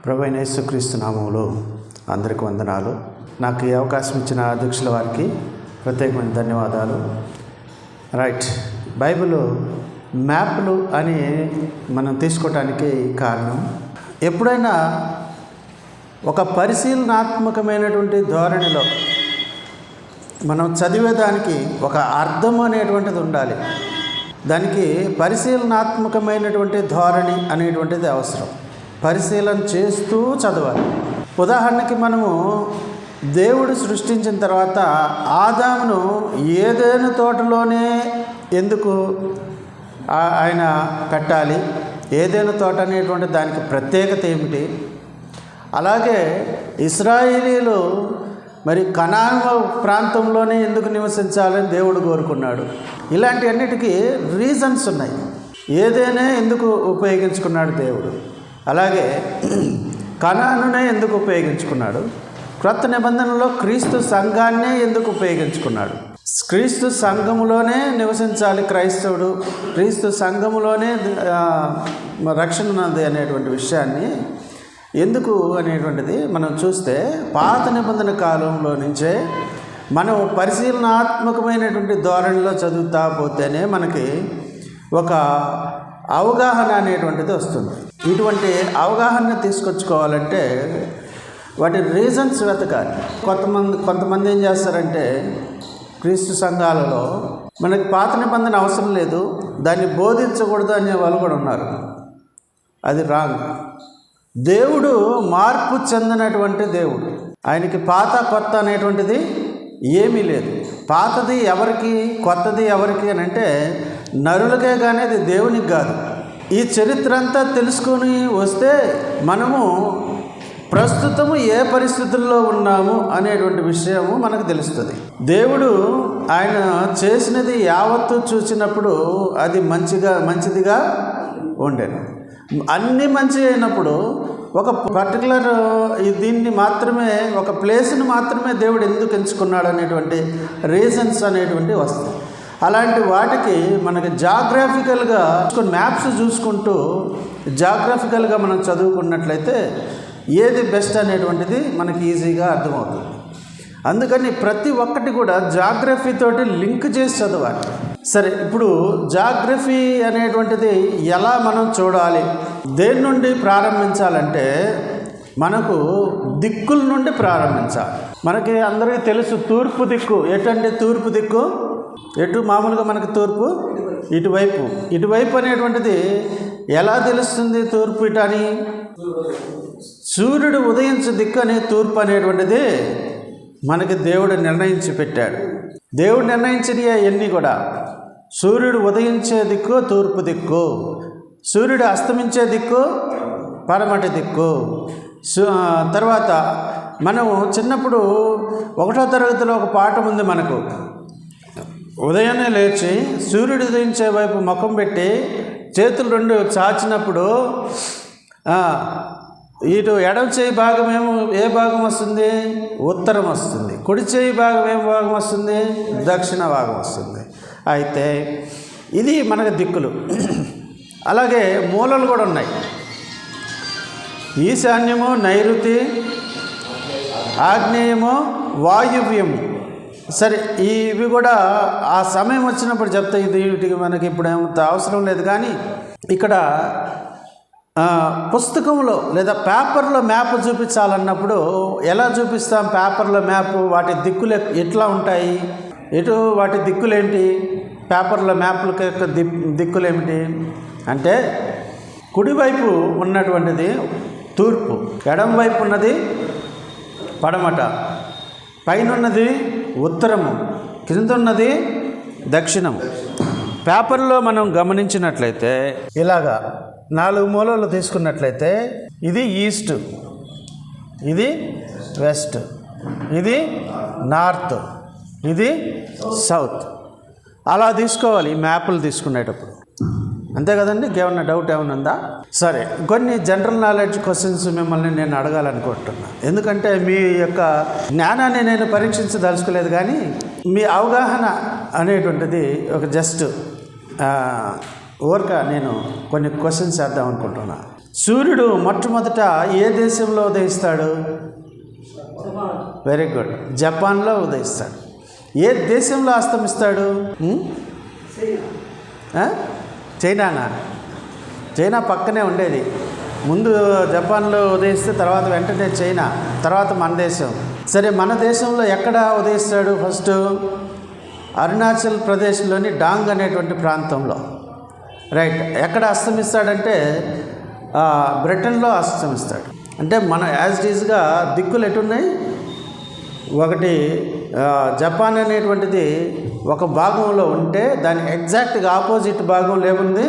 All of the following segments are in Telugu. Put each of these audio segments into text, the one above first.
ప్రభువైన యేసుక్రీస్తు నామములో అందరికీ వందనాలు. నాకు ఈ అవకాశం ఇచ్చిన అధ్యక్షుల వారికి ప్రత్యేకమైన ధన్యవాదాలు. రైట్, బైబిల్ మ్యాప్లు అని మనం తీసుకోవటానికి కారణం, ఎప్పుడైనా ఒక పరిశీలనాత్మకమైనటువంటి ధోరణిలో మనం చదివేదానికి ఒక అర్థం అనేటువంటిది ఉండాలి. దానికి పరిశీలనాత్మకమైనటువంటి ధోరణి అనేటువంటిది అవసరం. పరిశీలన చేస్తూ చదవాలి. ఉదాహరణకి మనము దేవుడు సృష్టించిన తర్వాత ఆదామును ఏదైనా తోటలోనే ఎందుకు ఆయన పెట్టాలి? ఏదైనా తోట అనేటువంటి దానికి ప్రత్యేకత ఏమిటి? అలాగే ఇశ్రాయేలీలు మరి కనాన్ ప్రాంతంలోనే ఎందుకు నివసించాలని దేవుడు కోరుకున్నాడు? ఇలాంటి అన్నిటికీ రీజన్స్ ఉన్నాయి. ఏదైనా ఎందుకు ఉపయోగించుకున్నాడు దేవుడు? అలాగే కనానునే ఎందుకు ఉపయోగించుకున్నాడు? క్రొత్త నిబంధనలో క్రీస్తు సంఘాన్నే ఎందుకు ఉపయోగించుకున్నాడు? క్రీస్తు సంఘములోనే నివసించాలి క్రైస్తవుడు, క్రీస్తు సంఘములోనే రక్షణ ఉన్నది అనేటువంటి విషయాన్ని ఎందుకు అనేటువంటిది మనం చూస్తే పాత నిబంధన కాలంలో నుంచే మనం పరిశీలనాత్మకమైనటువంటి ధోరణిలో చదువుతా పోతేనే మనకి ఒక అవగాహన అనేటువంటిది వస్తుంది. ఇటువంటి అవగాహన తీసుకొచ్చుకోవాలంటే వాటి రీజన్స్ వెతకాలి. కొంతమంది ఏం చేస్తారంటే క్రీస్తు సంఘాలలో మనకి పాత నిబంధన అవసరం లేదు, దాన్ని బోధించకూడదు అనే వాళ్ళు కూడా ఉన్నారు. అది రాంగ్. దేవుడు మార్పు చెందినటువంటి దేవుడు. ఆయనకి పాత కొత్త అనేటువంటిది ఏమీ లేదు. పాతది ఎవరికి, కొత్తది ఎవరికి అని అంటే నరులకే కానీ అది దేవునికి కాదు. ఈ చరిత్ర అంతా తెలుసుకొని వస్తే మనము ప్రస్తుతము ఏ పరిస్థితుల్లో ఉన్నాము అనేటువంటి విషయము మనకు తెలుస్తుంది. దేవుడు ఆయన చేసినది యావత్తు చూసినప్పుడు అది మంచిదిగా ఉండేది. అన్నీ మంచి అయినప్పుడు ఒక పర్టికులర్ దీన్ని మాత్రమే, ఒక ప్లేస్ని మాత్రమే దేవుడు ఎందుకు ఎంచుకున్నాడు అనేటువంటి రీజన్స్ అనేటువంటి వస్తాయి. అలాంటి వాటికి మనకి జాగ్రఫికల్గా మ్యాప్స్ చూసుకుంటూ జాగ్రఫికల్గా మనం చదువుకున్నట్లయితే ఏది బెస్ట్ అనేటువంటిది మనకి ఈజీగా అర్థమవుతుంది. అందుకని ప్రతి ఒక్కటి కూడా జాగ్రఫీతోటి లింక్ చేసి చదవాలి. సరే, ఇప్పుడు జాగ్రఫీ అనేటువంటిది ఎలా మనం చూడాలి? దేని నుండి ప్రారంభించాలంటే మనకు దిక్కుల నుండి ప్రారంభించాలి. మనకి అందరికీ తెలుసు తూర్పు దిక్కు. ఎటంటే తూర్పు దిక్కు ఎటు? మామూలుగా మనకు తూర్పు ఇటువైపు అనేటువంటిది ఎలా తెలుస్తుంది తూర్పు ఇటు అని? సూర్యుడు ఉదయించే దిక్కు అనే తూర్పు అనేటువంటిది మనకి దేవుడు నిర్ణయించి పెట్టాడు. దేవుడు నిర్ణయించినవి అవన్నీ కూడా సూర్యుడు ఉదయించే దిక్కు తూర్పు దిక్కు, సూర్యుడు అస్తమించే దిక్కు పడమటి దిక్కు. తర్వాత మనము చిన్నప్పుడు 1వ తరగతిలో ఒక పాఠం ఉంది మనకు. ఉదయాన్నే లేచి సూర్యుడు ఉదయించే వైపు ముఖం పెట్టి చేతులు 2 చాచినప్పుడు ఇటు ఎడమ చేయి భాగం ఏ భాగం వస్తుంది? ఉత్తరం వస్తుంది. కుడి చేయి భాగం ఏం భాగం వస్తుంది? దక్షిణ భాగం వస్తుంది. అయితే ఇది మనకు దిక్కులు. అలాగే మూలలు కూడా ఉన్నాయి. ఈశాన్యము, నైరుతి, ఆగ్నేయము, వాయువ్యము. సరే, ఇవి కూడా ఆ సమయం వచ్చినప్పుడు చెప్తా. వీటికి మనకి ఇప్పుడు ఏమంత అవసరం లేదు. కానీ ఇక్కడ పుస్తకంలో లేదా పేపర్లో మ్యాప్ చూపించాలన్నప్పుడు ఎలా చూపిస్తాం? పేపర్లో మ్యాప్ వాటి దిక్కులు ఎట్లా ఉంటాయి? వాటి దిక్కులేంటి? పేపర్లో మ్యాప్ల యొక్క దిక్కులేమిటి అంటే కుడివైపు ఉన్నటువంటిది తూర్పు, ఎడమ వైపు ఉన్నది పడమట, పైన ఉన్నది ఉత్తరము, కింద ఉన్నది దక్షిణం. పేపర్లో మనం గమనించినట్లయితే ఇలాగా 4 మూలలు తీసుకున్నట్లయితే ఇది ఈస్ట్, ఇది వెస్ట్, ఇది నార్త్, ఇది సౌత్. అలా తీసుకోవాలి ఈ మ్యాప్లు తీసుకునేటప్పుడు. అంతే కదండి? ఏమన్నా డౌట్ ఏమన్నా ఉందా? సరే, కొన్ని జనరల్ నాలెడ్జ్ క్వశ్చన్స్ మిమ్మల్ని నేను అడగాలనుకుంటున్నా. ఎందుకంటే మీ యొక్క జ్ఞానాన్ని నేను పరీక్షించదలుచుకోలేదు, కానీ మీ అవగాహన అనేటువంటిది ఒక జస్ట్ ఊరక నేను కొన్ని క్వశ్చన్స్ చేద్దాం అనుకుంటున్నా. సూర్యుడు మొట్టమొదట ఏ దేశంలో ఉదయిస్తాడు? వెరీ గుడ్, జపాన్లో ఉదయిస్తాడు. ఏ దేశంలో అస్తమిస్తాడు? చైనానా? చైనా పక్కనే ఉండేది. ముందు జపాన్లో ఉదయిస్తే తర్వాత వెంటనే చైనా, తర్వాత మన దేశం. సరే, మన దేశంలో ఎక్కడ ఉదయిస్తాడు? ఫస్ట్ అరుణాచల్ ప్రదేశ్లోని డాంగ్ అనేటువంటి ప్రాంతంలో. రైట్. ఎక్కడ అస్తమిస్తాడంటే బ్రిటన్లో అస్తమిస్తాడు. అంటే మన యాజ్ ఇట్ ఈజ్గా దిక్కులు ఎటున్నాయి? ఒకటి జపాన్ అనేటువంటిది ఒక భాగంలో ఉంటే దాని ఎగ్జాక్ట్గా ఆపోజిట్ భాగంలో ఏముంది?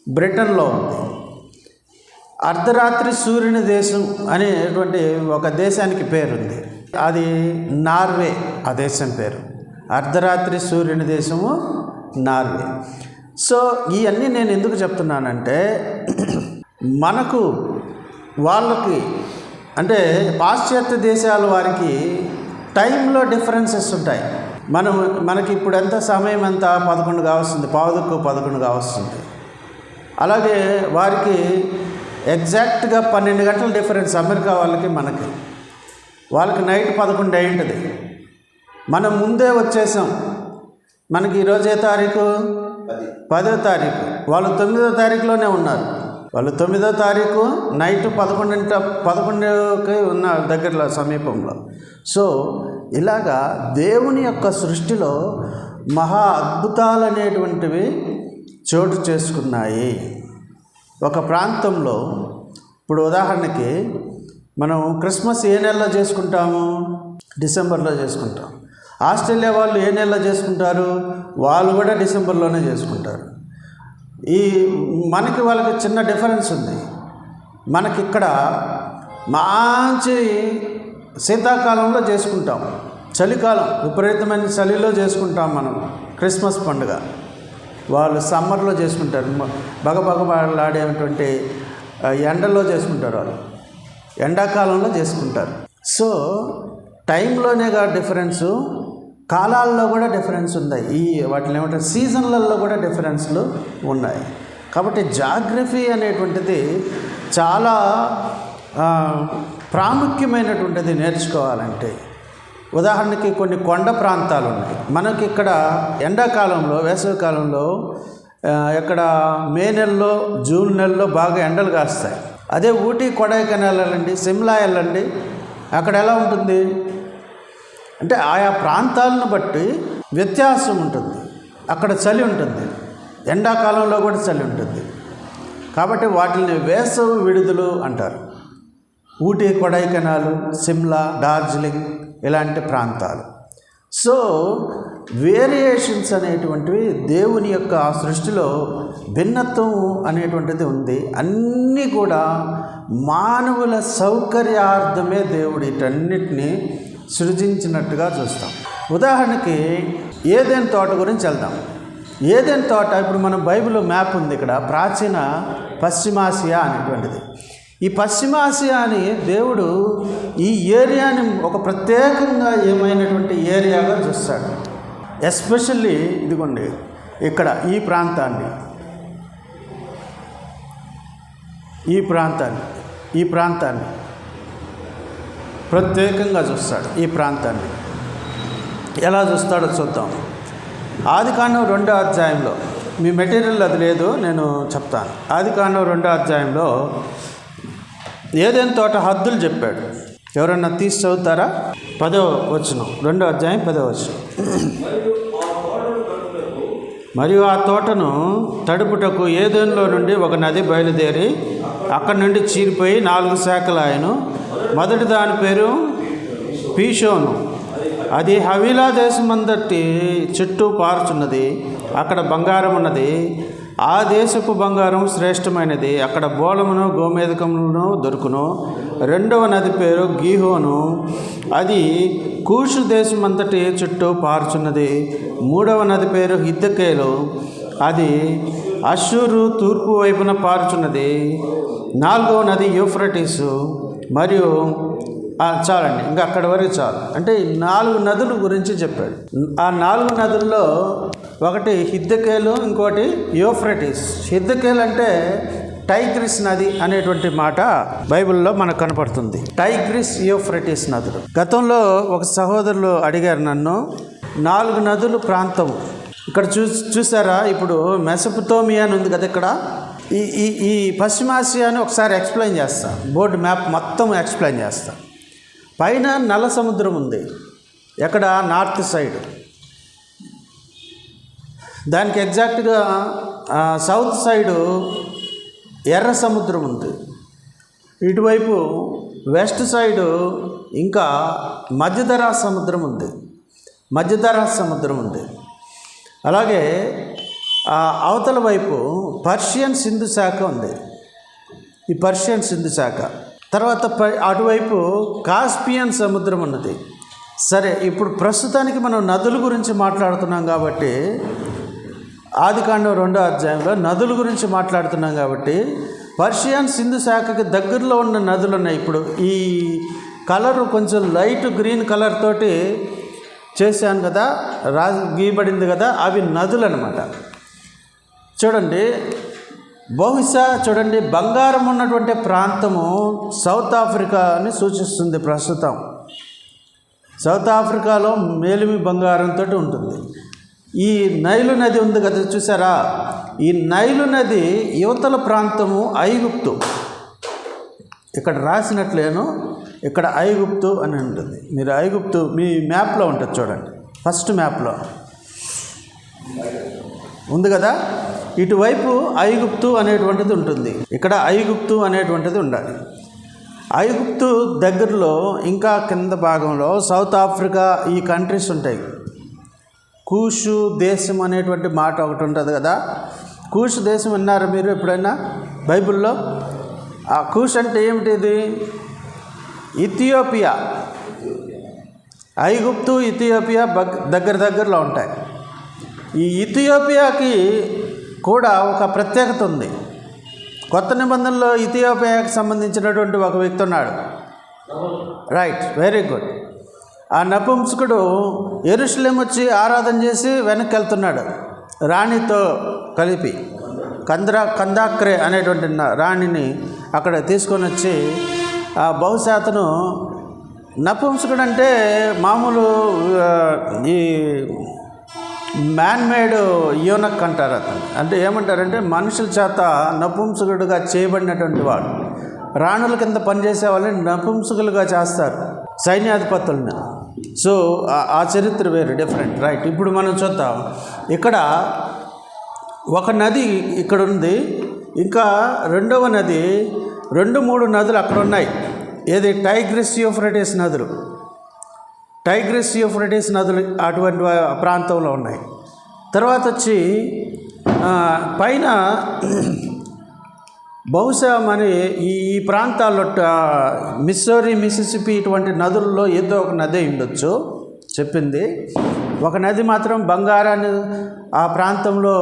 బ్రిటన్లో ఉంది. అర్ధరాత్రి సూర్యుని దేశం అనేటువంటి ఒక దేశానికి పేరుంది, అది నార్వే. ఆ దేశం పేరు అర్ధరాత్రి సూర్యుని దేశము నార్వే. సో ఇవన్నీ నేను ఎందుకు చెప్తున్నానంటే, మనకు వాళ్ళకి అంటే పాశ్చాత్య దేశాల వారికి టైంలో డిఫరెన్సెస్ ఉంటాయి. మనకి ఇప్పుడు ఎంత సమయం, ఎంత 11 కావస్తుంది, 10:11 కావస్తుంది. అలాగే వారికి ఎగ్జాక్ట్గా 12 గంటల డిఫరెన్స్. అమెరికా వాళ్ళకి నైట్ 11 అయి ఉంటుంది. మనం ముందే వచ్చేసాం. మనకి ఈరోజు ఏ తారీఖు? 10వ తారీఖు. వాళ్ళు 9వ తారీఖులోనే ఉన్నారు. వాళ్ళు 9వ తారీఖు నైట్ 11కి ఉన్న దగ్గరలో సమీపంలో. సో ఇలాగా దేవుని యొక్క సృష్టిలో మహా అద్భుతాలు అనేటువంటివి చోటు చేసుకున్నాయి. ఒక ప్రాంతంలో ఇప్పుడు ఉదాహరణకి మనం క్రిస్మస్ ఏ నెలలో చేసుకుంటాము? డిసెంబర్లో చేసుకుంటాం. ఆస్ట్రేలియా వాళ్ళు ఏ నెలలో చేసుకుంటారు? వాళ్ళు కూడా డిసెంబర్లోనే చేసుకుంటారు. వాళ్ళకి చిన్న డిఫరెన్స్ ఉంది. మనకిక్కడ మంచి శీతాకాలంలో చేసుకుంటాం, చలికాలం విపరీతమైన చలిలో చేసుకుంటాం మనం క్రిస్మస్ పండుగ. వాళ్ళు సమ్మర్లో చేసుకుంటారు, బగబగలాడేటువంటి ఎండలో చేసుకుంటారు. వాళ్ళు ఎండాకాలంలో చేసుకుంటారు. సో టైంలోనేగా డిఫరెన్సు, కాలాల్లో కూడా డిఫరెన్స్ ఉన్నాయి. వాటిని ఏమంటారు, సీజన్లలో కూడా డిఫరెన్స్లు ఉన్నాయి. కాబట్టి జాగ్రఫీ అనేటువంటిది చాలా ప్రాముఖ్యమైనటువంటిది నేర్చుకోవాలంటే. ఉదాహరణకి కొన్ని కొండ ప్రాంతాలు ఉన్నాయి మనకి ఇక్కడ. ఎండాకాలంలో, వేసవికాలంలో ఇక్కడ మే నెలలో, జూన్ నెలలో బాగా ఎండలు కాస్తాయి. అదే ఊటీ, కొడైకెనాల్ వెళ్ళండి, సిమ్లా వెళ్ళండి, అక్కడ ఎలా ఉంటుంది అంటే ఆయా ప్రాంతాలను బట్టి వ్యత్యాసం ఉంటుంది. అక్కడ చలి ఉంటుంది, ఎండాకాలంలో కూడా చలి ఉంటుంది. కాబట్టి వాటిని వేసవి విడుదలు అంటారు. ఊటీ, కొడైకెనాల్, సిమ్లా, డార్జిలింగ్ ఇలాంటి ప్రాంతాలు. సో వేరియేషన్స్ అనేటువంటివి దేవుని యొక్క సృష్టిలో భిన్నత్వం అనేటువంటిది ఉంది. అన్నీ కూడా మానవుల సౌకర్యార్థమే దేవుడు వీటన్నిటినీ సృజించినట్టుగా చూస్తాం. ఉదాహరణకి ఏదెన్ తోట గురించి వెళ్దాం. ఏదెన్ తోట ఇప్పుడు మన బైబిల్లో మ్యాప్ ఉంది. ఇక్కడ ప్రాచీన పశ్చిమాసియా అనేటువంటిది. ఈ పశ్చిమాసియాని దేవుడు ఈ ఏరియాని ఒక ప్రత్యేకంగా ఏమైనటువంటి ఏరియాగా చూస్తాడు. ఎస్పెషల్లీ ఇదిగోండి ఇక్కడ ఈ ప్రాంతాన్ని ప్రత్యేకంగా చూస్తాడు. ఈ ప్రాంతాన్ని ఎలా చూస్తాడో చూద్దాం. ఆదికాండం 2వ అధ్యాయంలో, మీ మెటీరియల్ అది లేదు, నేను చెప్తాను. ఆదికాండం 2వ అధ్యాయంలో ఏదెన్ తోట హద్దులు చెప్పాడు. ఎవరన్నా తీసి చదువుతారా? 10వ వచనం, 2వ అధ్యాయం 10వ వచనం. మరియు ఆ తోటను తడుపుటకు ఏదెన్లో నుండి ఒక నది బయలుదేరి అక్కడి నుండి చీరిపోయి 4 శాఖలాయను. మొదటి దాని పేరు పీషోను. అది హవీలా దేశమందటి చుట్టూ పారుచున్నది. అక్కడ బంగారం ఉన్నది. ఆ దేశపు బంగారం శ్రేష్టమైనది. అక్కడ బోళమును గోమేధికములను దొరుకును. రెండవ నది పేరు గీహోను. అది కూషు దేశమంతటి చుట్టూ పారుచున్నది. మూడవ నది పేరు హిద్దకేలు. అది అష్షూరు తూర్పు వైపున పారుచున్నది. నాలుగవ నది యూఫ్రటీసు. మరియు చాలండి, ఇంకా అక్కడి వరకు చాలు. అంటే ఈ 4 నదుల గురించి చెప్పాడు. ఆ 4 నదుల్లో ఒకటి హిద్దకేలు, ఇంకోటి యూఫ్రటీస్. హిద్దకేలు అంటే టైగ్రిస్ నది అనేటువంటి మాట బైబిల్లో మనకు కనపడుతుంది. టైగ్రిస్ యూఫ్రటీస్ నదులు. గతంలో ఒక సహోదరులు అడిగారు నన్ను, 4 నదులు ప్రాంతం ఇక్కడ చూసారా, ఇప్పుడు మెసొపొతేమియా అని ఉంది కదా, ఇక్కడ ఈ పశ్చిమాసియాని ఒకసారి ఎక్స్ప్లెయిన్ చేస్తా, బోర్డు మ్యాప్ మొత్తం ఎక్స్ప్లెయిన్ చేస్తా. పైన నల్ల సముద్రం ఉంది, ఎక్కడ నార్త్ సైడ్, దానికి ఎగ్జాక్ట్గా సౌత్ సైడు ఎర్ర సముద్రం ఉంది. ఇటువైపు వెస్ట్ సైడు ఇంకా మధ్యధరా సముద్రం ఉంది. అలాగే అవతల వైపు పర్షియన్ సింధు శాఖ ఉంది, ఈ పర్షియన్ సింధు శాఖ. తర్వాత అటువైపు కాస్పియన్ సముద్రం ఉన్నది. సరే, ఇప్పుడు ప్రస్తుతానికి మనం నదుల గురించి మాట్లాడుతున్నాం కాబట్టి, ఆదికాండం 2వ అధ్యాయంలో నదుల గురించి మాట్లాడుతున్నాం కాబట్టి, పర్షియన్ సింధు శాఖకి దగ్గరలో ఉన్న నదులు ఉన్నాయి. ఇప్పుడు ఈ కలరు కొంచెం లైట్ గ్రీన్ కలర్ తోటి చేశాను కదా, గీయబడింది కదా, అవి నదులు అన్నమాట. చూడండి, బహుశా చూడండి, బంగారం ఉన్నటువంటి ప్రాంతము సౌత్ ఆఫ్రికాని సూచిస్తుంది. ప్రస్తుతం సౌత్ ఆఫ్రికాలో మేలిమి బంగారంతో ఉంటుంది. ఈ నైలు నది ఉంది కదా, చూసారా, ఈ నైలు నది యువతల ప్రాంతము ఐగుప్తు. ఇక్కడ రాసినట్లేను, ఇక్కడ ఐగుప్తు అని ఉంటుంది. మీరు ఐగుప్తు మీ మ్యాప్లో ఉంటుంది చూడండి, ఫస్ట్ మ్యాప్లో ఉంది కదా, ఇటువైపు ఐగుప్తు అనేటువంటిది ఉంటుంది. ఇక్కడ ఐగుప్తు అనేటువంటిది ఉండాలి. ఐగుప్తు దగ్గరలో ఇంకా కింద భాగంలో సౌత్ ఆఫ్రికా ఈ కంట్రీస్ ఉంటాయి. కూషు దేశం అనేటువంటి మాట ఒకటి ఉంటుంది కదా, కూషు దేశం విన్నారా మీరు ఎప్పుడైనా బైబిల్లో? ఆ కూష్ అంటే ఏమిటిది? ఇథియోపియా. ఐగుప్తు ఇథియోపియా దగ్గరలో ఉంటాయి. ఈ ఇథియోపియాకి కూడా ఒక ప్రత్యేకత ఉంది. కొత్త నిబంధనలో ఇథియోపియాకి సంబంధించినటువంటి ఒక వ్యక్తి ఉన్నాడు. Right, very good. ఆ నపుంసకుడు యెరూషలేము వచ్చి ఆరాధన చేసి వెనక్కి వెళ్తున్నాడు రాణితో కలిపి. కందాక్రే అనేటువంటి రాణిని అక్కడ తీసుకొని వచ్చి, బహుశా అతను నపుంసకుడు అంటే మామూలు ఈ మ్యాన్మేడ్ యూనక్ అంటారు. అతను అంటే ఏమంటారంటే మనుషుల చేత నపుంసకుడుగా చేయబడినటువంటి వాడు. రాణుల కింద పనిచేసే వాళ్ళని నపుంసకులుగా చేస్తారు, సైన్యాధిపతులను. సో ఆ చరిత్ర వేరు, డిఫరెంట్. రైట్, ఇప్పుడు మనం చూద్దాం. ఇక్కడ ఒక నది ఇక్కడ ఉంది, ఇంకా రెండవ నది, 2-3 నదులు అక్కడ ఉన్నాయి. ఏది? టైగ్రిస్ యూఫ్రటీస్ నదులు. టైగ్రిస్ యూఫ్రటీస్ నదులు అటువంటి ప్రాంతంలో ఉన్నాయి. తర్వాత వచ్చి పైన బహుశా మరి ఈ ప్రాంతాల్లో మిస్సౌరీ, మిసిసిపి ఇటువంటి నదుల్లో ఏదో ఒక నది ఉండొచ్చు చెప్పింది. ఒక నది మాత్రం బంగారాన్ని, ఆ ప్రాంతంలో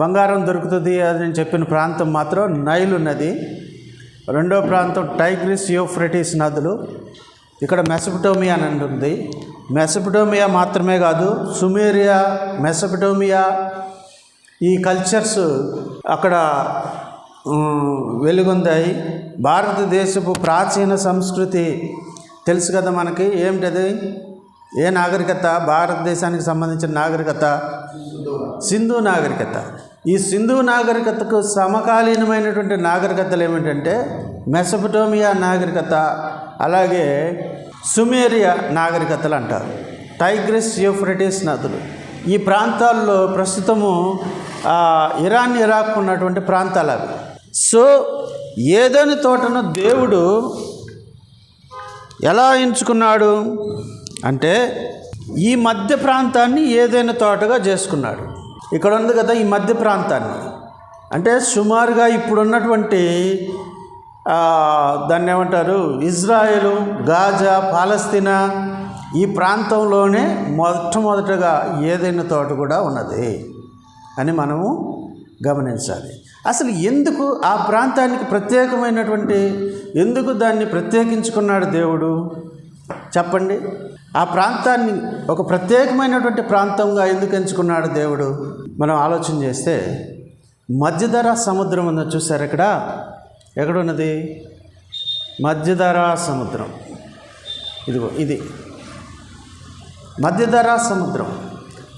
బంగారం దొరుకుతుంది అని చెప్పిన ప్రాంతం మాత్రం నైలు నది. రెండో ప్రాంతం టైగ్రిస్ యూఫ్రటీస్ నదులు. ఇక్కడ మెసొపొటేమియా అని ఉంటుంది. మెసొపొటేమియా మాత్రమే కాదు, సుమేరియా, మెసొపొటేమియా ఈ కల్చర్స్ అక్కడ వెలుగొందాయి. భారతదేశపు ప్రాచీన సంస్కృతి తెలుసు కదా మనకి. ఏమిటది? ఏ నాగరికత? భారతదేశానికి సంబంధించిన నాగరికత సింధు నాగరికత. ఈ సింధు నాగరికతకు సమకాలీనమైనటువంటి నాగరికతలు ఏమిటంటే మెసొపొటేమియా నాగరికత, అలాగే సుమేరియా నాగరికతలు అంటారు. టైగ్రిస్ యూఫ్రటీస్ నదులు ఈ ప్రాంతాల్లో ప్రస్తుతము ఇరాన్, ఇరాక్ ఉన్నటువంటి ప్రాంతాలు అవి. సో ఏదైనా తోటను దేవుడు ఎలా ఎంచుకున్నాడు అంటే ఈ మధ్య ప్రాంతాన్ని ఏదైనా తోటగా చేసుకున్నాడు. ఇక్కడ ఉంది కదా ఈ మధ్య ప్రాంతాన్ని, అంటే సుమారుగా ఇప్పుడున్నటువంటి దాన్ని ఏమంటారు, ఇజ్రాయెలు, గాజా, పాలస్తీనా ఈ ప్రాంతంలోనే మొట్టమొదటగా ఏదైనా తోట కూడా ఉన్నది అని మనము గమనించాలి. అసలు ఎందుకు ఆ ప్రాంతానికి ప్రత్యేకమైనటువంటి, ఎందుకు దాన్ని ప్రత్యేకించుకున్నాడు దేవుడు చెప్పండి? ఆ ప్రాంతాన్ని ఒక ప్రత్యేకమైనటువంటి ప్రాంతంగా ఎందుకు ఎంచుకున్నాడు దేవుడు? మనం ఆలోచన చేస్తే మధ్యధరా సముద్రం ఉందో చూసారు ఇక్కడ, ఎక్కడున్నది మధ్యధరా సముద్రం, ఇదిగో ఇది మధ్యధరా సముద్రం.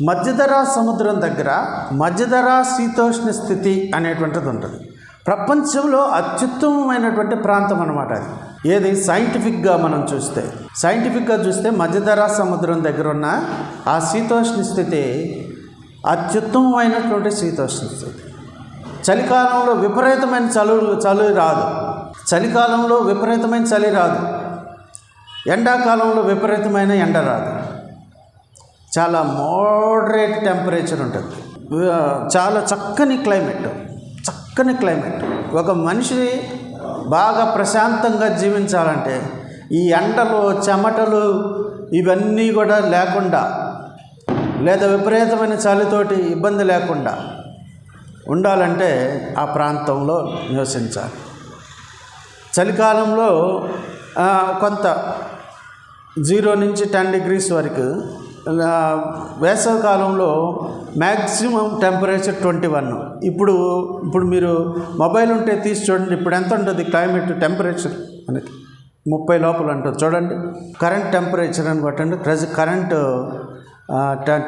మధ్యధరా సముద్రం దగ్గర మధ్యధరా శీతోష్ణ స్థితి అనేటువంటిది ఉంటుంది. ప్రపంచంలో అత్యుత్తమమైనటువంటి ప్రాంతం అన్నమాట అది. ఏది సైంటిఫిక్గా మనం చూస్తే మధ్యధరా సముద్రం దగ్గర ఉన్న ఆ శీతోష్ణ స్థితి అత్యుత్తమమైనటువంటి శీతోష్ణ స్థితి. చలికాలంలో విపరీతమైన చలి రాదు, చలికాలంలో విపరీతమైన చలి రాదు, ఎండాకాలంలో విపరీతమైన ఎండ రాదు. చాలా మోడరేట్ టెంపరేచర్ ఉంటుంది. చాలా చక్కని క్లైమేట్. ఒక మనిషి బాగా ప్రశాంతంగా జీవించాలంటే ఈ ఎండలు చెమటలు ఇవన్నీ కూడా లేకుండా, లేదా విపరీతమైన చలితోటి ఇబ్బంది లేకుండా ఉండాలంటే ఆ ప్రాంతంలో నివసించాలి. చలికాలంలో కొంత 0 నుంచి 10 degrees వరకు, వేసవి కాలంలో మ్యాక్సిమం టెంపరేచర్ 21. ఇప్పుడు మీరు మొబైల్ ఉంటే తీసి చూడండి, ఇప్పుడు ఎంత ఉంటుంది క్లైమేట్ టెంపరేచర్ మనకి 30 లోపల ఉంటుంది. చూడండి కరెంట్ టెంపరేచర్ అని కొట్టండి, current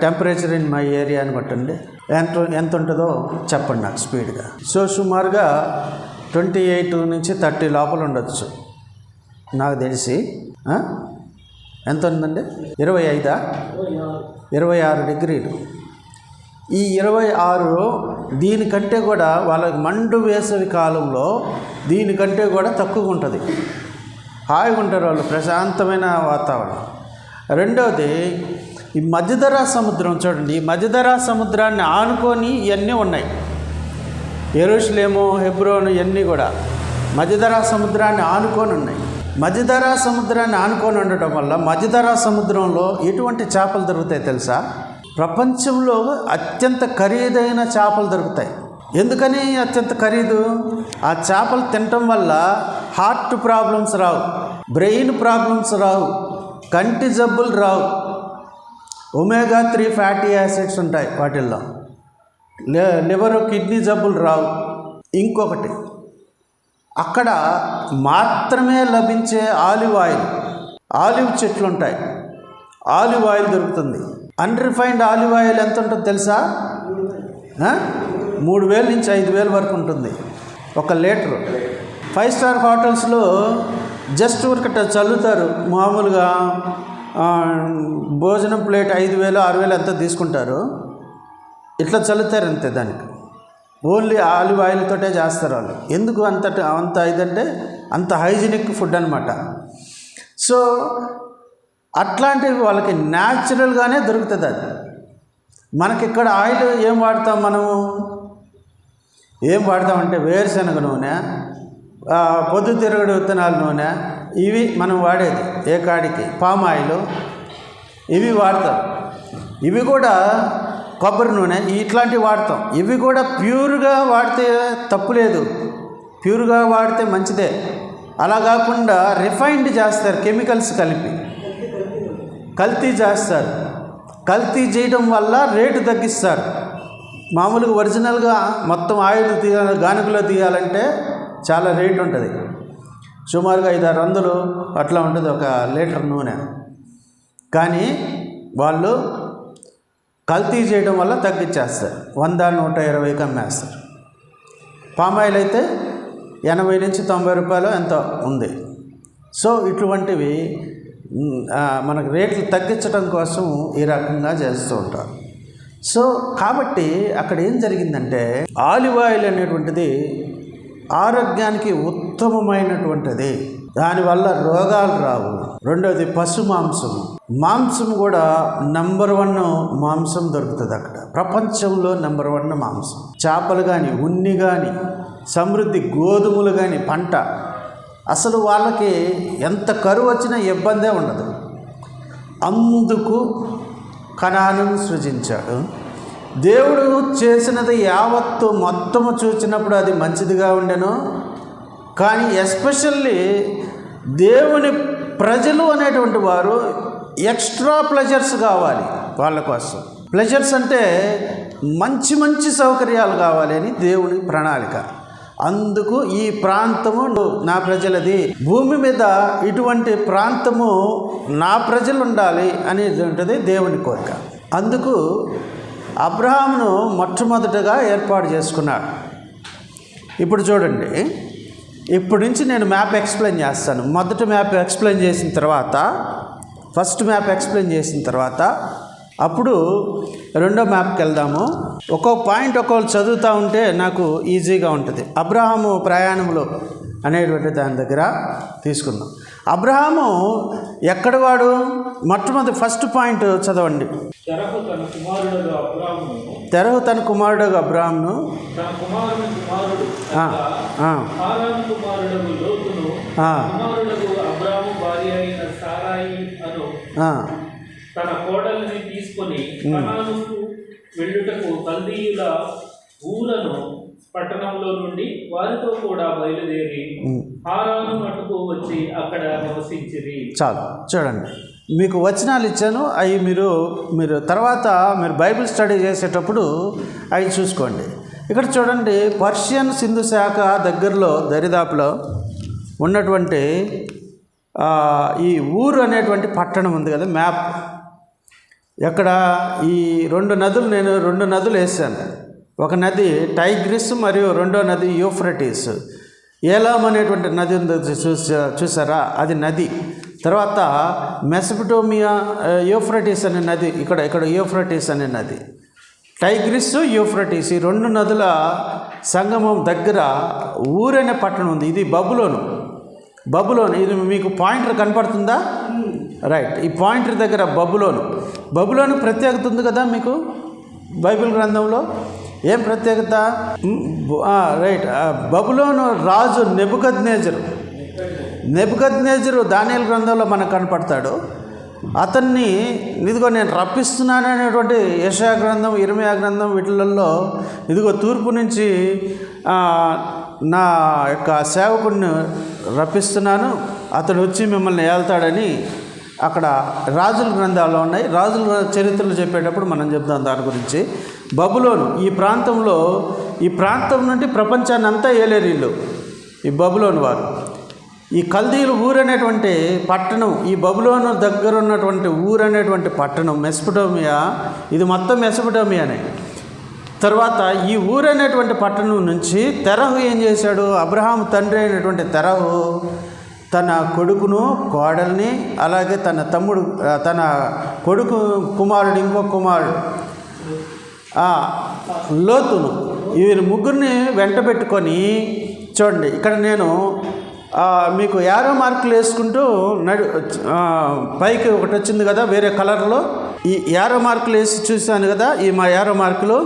temperature in my area అని కొట్టండి, ఎంత ఉంటుందో చెప్పండి నాకు స్పీడ్గా. సో సుమారుగా 28 నుంచి 30 లోపల ఉండొచ్చు నాకు తెలిసి. ఎంత ఉందండి? 26 డిగ్రీలు. ఈ 26 దీనికంటే కూడా వాళ్ళకి మండు వేసవి కాలంలో దీనికంటే కూడా తక్కువగా ఉంటుంది. హాయిగా ఉంటారు వాళ్ళు, ప్రశాంతమైన వాతావరణం. రెండవది ఈ మధ్యధరా సముద్రం చూడండి. ఈ మధ్యధరా సముద్రాన్ని ఆనుకొని ఇవన్నీ ఉన్నాయి. యెరూషలేము, హెబ్రోను ఇవన్నీ కూడా మధ్యధరా సముద్రాన్ని ఆనుకొని ఉన్నాయి. మధ్యధరా సముద్రాన్ని ఆనుకొని ఉండటం వల్ల మధ్యధరా సముద్రంలో ఎటువంటి చేపలు దొరుకుతాయి తెలుసా? ప్రపంచంలో అత్యంత ఖరీదైన చేపలు దొరుకుతాయి. ఎందుకని అత్యంత ఖరీదు? ఆ చేపలు తినటం వల్ల హార్ట్ ప్రాబ్లమ్స్ రావు, బ్రెయిన్ ప్రాబ్లమ్స్ రావు, కంటి జబ్బులు రావు, ఒమేగా 3 ఫ్యాటీ యాసిడ్స్ ఉంటాయి వాటిల్లో, లివర్ కిడ్నీ జబ్బులు రావు. ఇంకొకటి, అక్కడ మాత్రమే లభించే ఆలివ్ చెట్లు ఉంటాయి. ఆలివ్ ఆయిల్ దొరుకుతుంది. అన్రిఫైన్డ్ ఆలివ్ ఆయిల్ ఎంత ఉంటుందో తెలుసా? 3,000 నుంచి 5,000 వరకు ఉంటుంది 1 లీటరు. 5 స్టార్ హోటల్స్లో జస్ట్ ఊరికట చల్లుతారు. మామూలుగా భోజనం ప్లేట్ 5,000 6,000 ఎంత తీసుకుంటారు, ఇట్లా చల్లుతారు అంతే. దానికి ఓన్లీ ఆలివ్ ఆయిల్ తోటే చేస్తారు వాళ్ళు. ఎందుకు అంత ఇదంటే అంత హైజీనిక్ ఫుడ్ అనమాట. సో అట్లాంటివి వాళ్ళకి న్యాచురల్గానే దొరుకుతుంది. అది మనకి ఇక్కడ ఆయిల్ ఏం వాడతామంటే వేరుశనగ నూనె, పొద్దుతిరుగుడు విత్తనాల నూనె, ఇవి మనం వాడేది. ఏ కాడికి పామ్ ఆయిల్ ఇవి వాడతాం. ఇవి కూడా కొబ్బరి నూనె ఇట్లాంటివి వాడతాం. ఇవి కూడా ప్యూర్గా వాడితే తప్పులేదు, ప్యూర్గా వాడితే మంచిదే. అలా కాకుండా రిఫైన్డ్ చేస్తారు, కెమికల్స్ కలిపి కల్తీ చేస్తారు. కల్తీ చేయడం వల్ల రేటు తగ్గిస్తారు. మామూలుగా ఒరిజినల్గా మొత్తం ఆయిల్ గానుగలో తీయాలంటే చాలా రేటు ఉంటుంది. సుమారుగా 500-600 అట్లా ఉంటుంది 1 లీటర్ నూనె. కానీ వాళ్ళు కల్తీ చేయడం వల్ల తగ్గించేస్తారు, 100-120కి అమ్మేస్తారు. పామాయిల్ అయితే 80 నుంచి 90 రూపాయలు ఎంతో ఉంది. సో ఇటువంటివి మనకు రేట్లు తగ్గించడం కోసం ఈ రకంగా చేస్తూ ఉంటారు. సో కాబట్టి అక్కడ ఏం జరిగిందంటే ఆలివ్ ఆయిల్ అనేటువంటిది ఆరోగ్యానికి ఉత్తమమైనటువంటిది, దానివల్ల రోగాలు రావు. రెండవది పశు మాంసం కూడా నెంబర్ 1 మాంసం దొరుకుతుంది అక్కడ. ప్రపంచంలో నెంబర్ 1 మాంసం. చేపలు కానీ, ఉన్ని కానీ, సమృద్ధి గోధుమలు కానీ, పంట. అసలు వాళ్ళకి ఎంత కరువు వచ్చినా ఇబ్బందే ఉండదు. అందుకు కనానును సృజించాడు. దేవుడు చేసినది యావత్తు మొత్తము చూసినప్పుడు అది మంచిదిగా ఉండెను. కానీ ఎస్పెషల్లీ దేవుని ప్రజలు అనేటువంటి వారు ఎక్స్ట్రా ప్లెజర్స్ కావాలి వాళ్ళ కోసం. ప్లెజర్స్ అంటే మంచి మంచి సౌకర్యాలు కావాలి అని దేవుని ప్రణాళిక. అందుకు ఈ ప్రాంతము నా ప్రజలది, భూమి మీద ఇటువంటి ప్రాంతము నా ప్రజలు ఉండాలి అనేది ఉంటుంది దేవుని కోరిక. అందుకు అబ్రహామును మొట్టమొదటగా ఏర్పాటు చేసుకున్నాడు. ఇప్పుడు చూడండి, ఇప్పటి నుంచి నేను మ్యాప్ ఎక్స్ప్లెయిన్ చేస్తాను. మొదటి మ్యాప్ ఎక్స్ప్లెయిన్ చేసిన తర్వాత, ఫస్ట్ మ్యాప్ ఎక్స్ప్లెయిన్ చేసిన తర్వాత అప్పుడు రెండో మ్యాప్కి వెళ్దాము. ఒక్కొక్క పాయింట్ ఒక్కొక్కరు చదువుతూ ఉంటే నాకు ఈజీగా ఉంటుంది. అబ్రహాము ప్రయాణంలో అనేటువంటి దాని దగ్గర తీసుకుందాం. అబ్రహాము ఎక్కడ వాడు? మొట్టమొదటి ఫస్ట్ పాయింట్ చదవండి. తెరహు తన కుమారుడు అబ్రహామును తన కోడలిని తీసుకొని కనానుకు వెళ్ళుటకు కల్దీయుల ఊరను పట్టణంలో నుండి వారితో కూడా బయలుదేరి హారాను మట్టుకు వచ్చి అక్కడ నివసించిరి. చాలు, చూడండి, మీకు వచనాలు ఇచ్చాను. అవి మీరు తర్వాత మీరు బైబిల్ స్టడీ చేసేటప్పుడు అవి చూసుకోండి. ఇక్కడ చూడండి, పర్షియన్ సింధు శాఖ దగ్గరలో దరిదాపులో ఉన్నటువంటి ఈ ఊరు అనేటువంటి పట్టణం ఉంది కదా, మ్యాప్. ఎక్కడ ఈ నేను రెండు నదులు వేసాను. ఒక నది టైగ్రిస్ మరియు రెండో నది యూఫ్రటీస్. ఏలాం అనేటువంటి నది ఉంది, చూసారా? అది నది. తర్వాత మెసపటోమియా యూఫ్రటీస్ అనే నది, ఇక్కడ యూఫ్రటీస్ అనే నది. టైగ్రిస్, యూఫ్రటీస్ ఈ రెండు నదుల సంగమం దగ్గర ఊరనే పట్టణం ఉంది. ఇది బబులోను. ఇది మీకు పాయింటర్ కనపడుతుందా? రైట్, ఈ పాయింటర్ దగ్గర బబులోను ప్రత్యేకత ఉంది కదా మీకు బైబిల్ గ్రంథంలో. ఏం ప్రత్యేకత? రైట్, బబులోను రాజు నెబుకద్నెజరు దానియేలు గ్రంథంలో మనకు కనపడతాడు. అతన్ని ఇదిగో నేను రప్పిస్తున్నాను అనేటువంటి యెషయా గ్రంథం, ఇర్మీయా గ్రంథం వీటిలలో ఇదిగో తూర్పు నుంచి నా యొక్క సేవకుడిని రప్పిస్తున్నాను, అతడు వచ్చి మిమ్మల్ని ఏళ్తాడని అక్కడ రాజుల గ్రంథాల్లో ఉన్నాయి. రాజుల చరిత్రలు చెప్పేటప్పుడు మనం చెప్తాం దాని గురించి. బబులోను ఈ ప్రాంతం నుండి ప్రపంచాన్ని అంతా ఏలేరు వీళ్ళు, ఈ బబులోను వారు. ఈ కల్దీయుల ఊరు అనేటువంటి పట్టణం, ఈ బబులోను దగ్గర ఉన్నటువంటి ఊరు అనేటువంటి పట్టణం మెసపటోమియా. ఇది మొత్తం మెసపటోమియానే. తర్వాత ఈ ఊరు అనేటువంటి పట్టణం నుంచి తెరహు ఏం చేశాడు? అబ్రహాము తండ్రి అయినటువంటి తెరహు తన కొడుకును, కోడల్ని, అలాగే తన కొడుకు కుమారుడు, ఇంకో కుమారుడు లోతును, వీరి ముగ్గురిని వెంట పెట్టుకొని, చూడండి ఇక్కడ నేను మీకు యారో మార్కులు వేసుకుంటూ పైకి ఒకటి వచ్చింది కదా వేరే కలర్లో, ఈ యారో మార్కులు వేసి చూశాను కదా, మా యారో మార్కులు.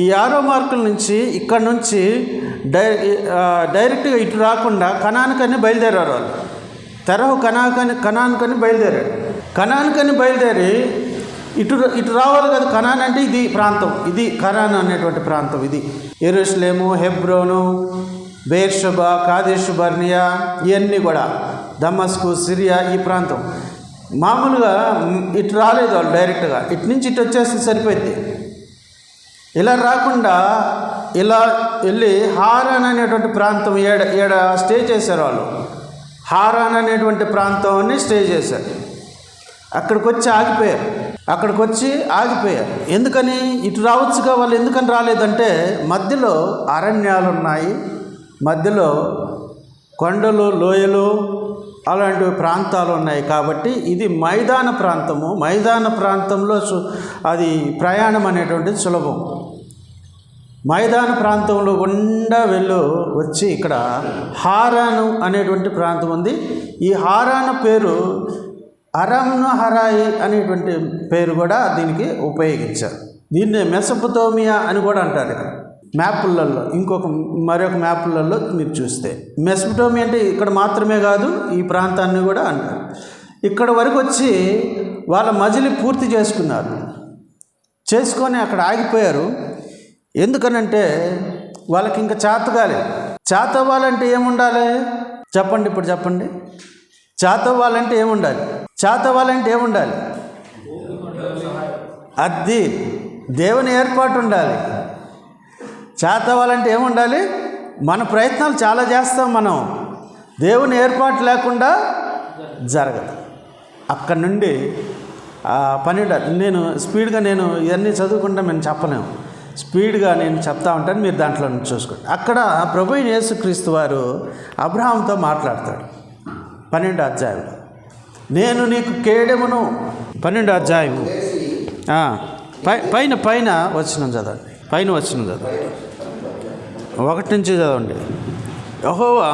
ఈ యారో మార్కుల నుంచి ఇక్కడ నుంచి డైరెక్ట్గా ఇటు రాకుండా కనానుకని బయలుదేరారు వాళ్ళు. తెరహు కనానుకని బయలుదేరాడు. కనానుకని బయలుదేరి ఇటు రావాలి కదా. కనాన్ అంటే ఇది ప్రాంతం, ఇది కనాన్ అనేటువంటి ప్రాంతం. ఇది యెరూషలేము, హెబ్రోను, బెయేర్షెబా, కాదేషు బర్నియా, ఇవన్నీ కూడా దమస్కు, సిరియా, ఈ ప్రాంతం. మామూలుగా ఇటు రాలేదు వాళ్ళు డైరెక్ట్గా, ఇటు నుంచి ఇటు వచ్చేస్తే సరిపోయింది. ఇలా రాకుండా ఇలా వెళ్ళి హారాన్ అనేటువంటి ప్రాంతం ఏడ స్టే చేశారు వాళ్ళు. హారాన్ అనేటువంటి ప్రాంతాన్ని స్టే చేశారు. అక్కడికి వచ్చి ఆగిపోయారు. ఎందుకని? ఇటు రావచ్చుగా వాళ్ళు. ఎందుకని రాలేదంటే మధ్యలో అరణ్యాలు ఉన్నాయి, మధ్యలో కొండలు, లోయలు, అలాంటి ప్రాంతాలు ఉన్నాయి. కాబట్టి ఇది మైదాన ప్రాంతము. మైదాన ప్రాంతంలో అది ప్రయాణం అనేటువంటిది సులభం. మైదాన ప్రాంతంలో గుండా వచ్చి ఇక్కడ హారాను అనేటువంటి ప్రాంతం ఉంది. ఈ హారాను పేరు అరామ్ను హరాయి అనేటువంటి పేరు కూడా దీనికి ఉపయోగించారు. దీన్ని మెసపటోమియా అని కూడా అంటారు. ఇక్కడ మ్యాపులలో మరొక మ్యాపులలో మీరు చూస్తే మెసపటోమియా అంటే ఇక్కడ మాత్రమే కాదు, ఈ ప్రాంతాన్ని కూడా అంటారు. ఇక్కడ వరకు వచ్చి వాళ్ళ మజిలీ పూర్తి చేసుకొని అక్కడ ఆగిపోయారు. ఎందుకనంటే వాళ్ళకి ఇంకా చేత అవ్వాలంటే ఏముండాలి చెప్పండి? ఇప్పుడు చెప్పండి. చేత అవ్వాలంటే ఏముండాలి? అది దేవుని ఏర్పాటు ఉండాలి. చేత అవ్వాలంటే ఏముండాలి? మన ప్రయత్నాలు చాలా చేస్తాం మనం, దేవుని ఏర్పాటు లేకుండా జరగదు. అక్కడి నుండి 12 నేను స్పీడ్గా ఇవన్నీ చదువుకుంటా మేము చెప్పలేము, స్పీడ్గా నేను చెప్తా ఉంటాను, మీరు దాంట్లో నుంచి చూసుకోండి. అక్కడ ప్రభు యేసుక్రీస్తు వారు అబ్రహాంతో మాట్లాడతాడు 12వ అధ్యాయంలో. నేను నీకు కేడెమును, 12వ అధ్యాయము పైన వచనం చదవండి, పైన వచనం చదవండి, 1 నుంచి చదవండి. యెహోవా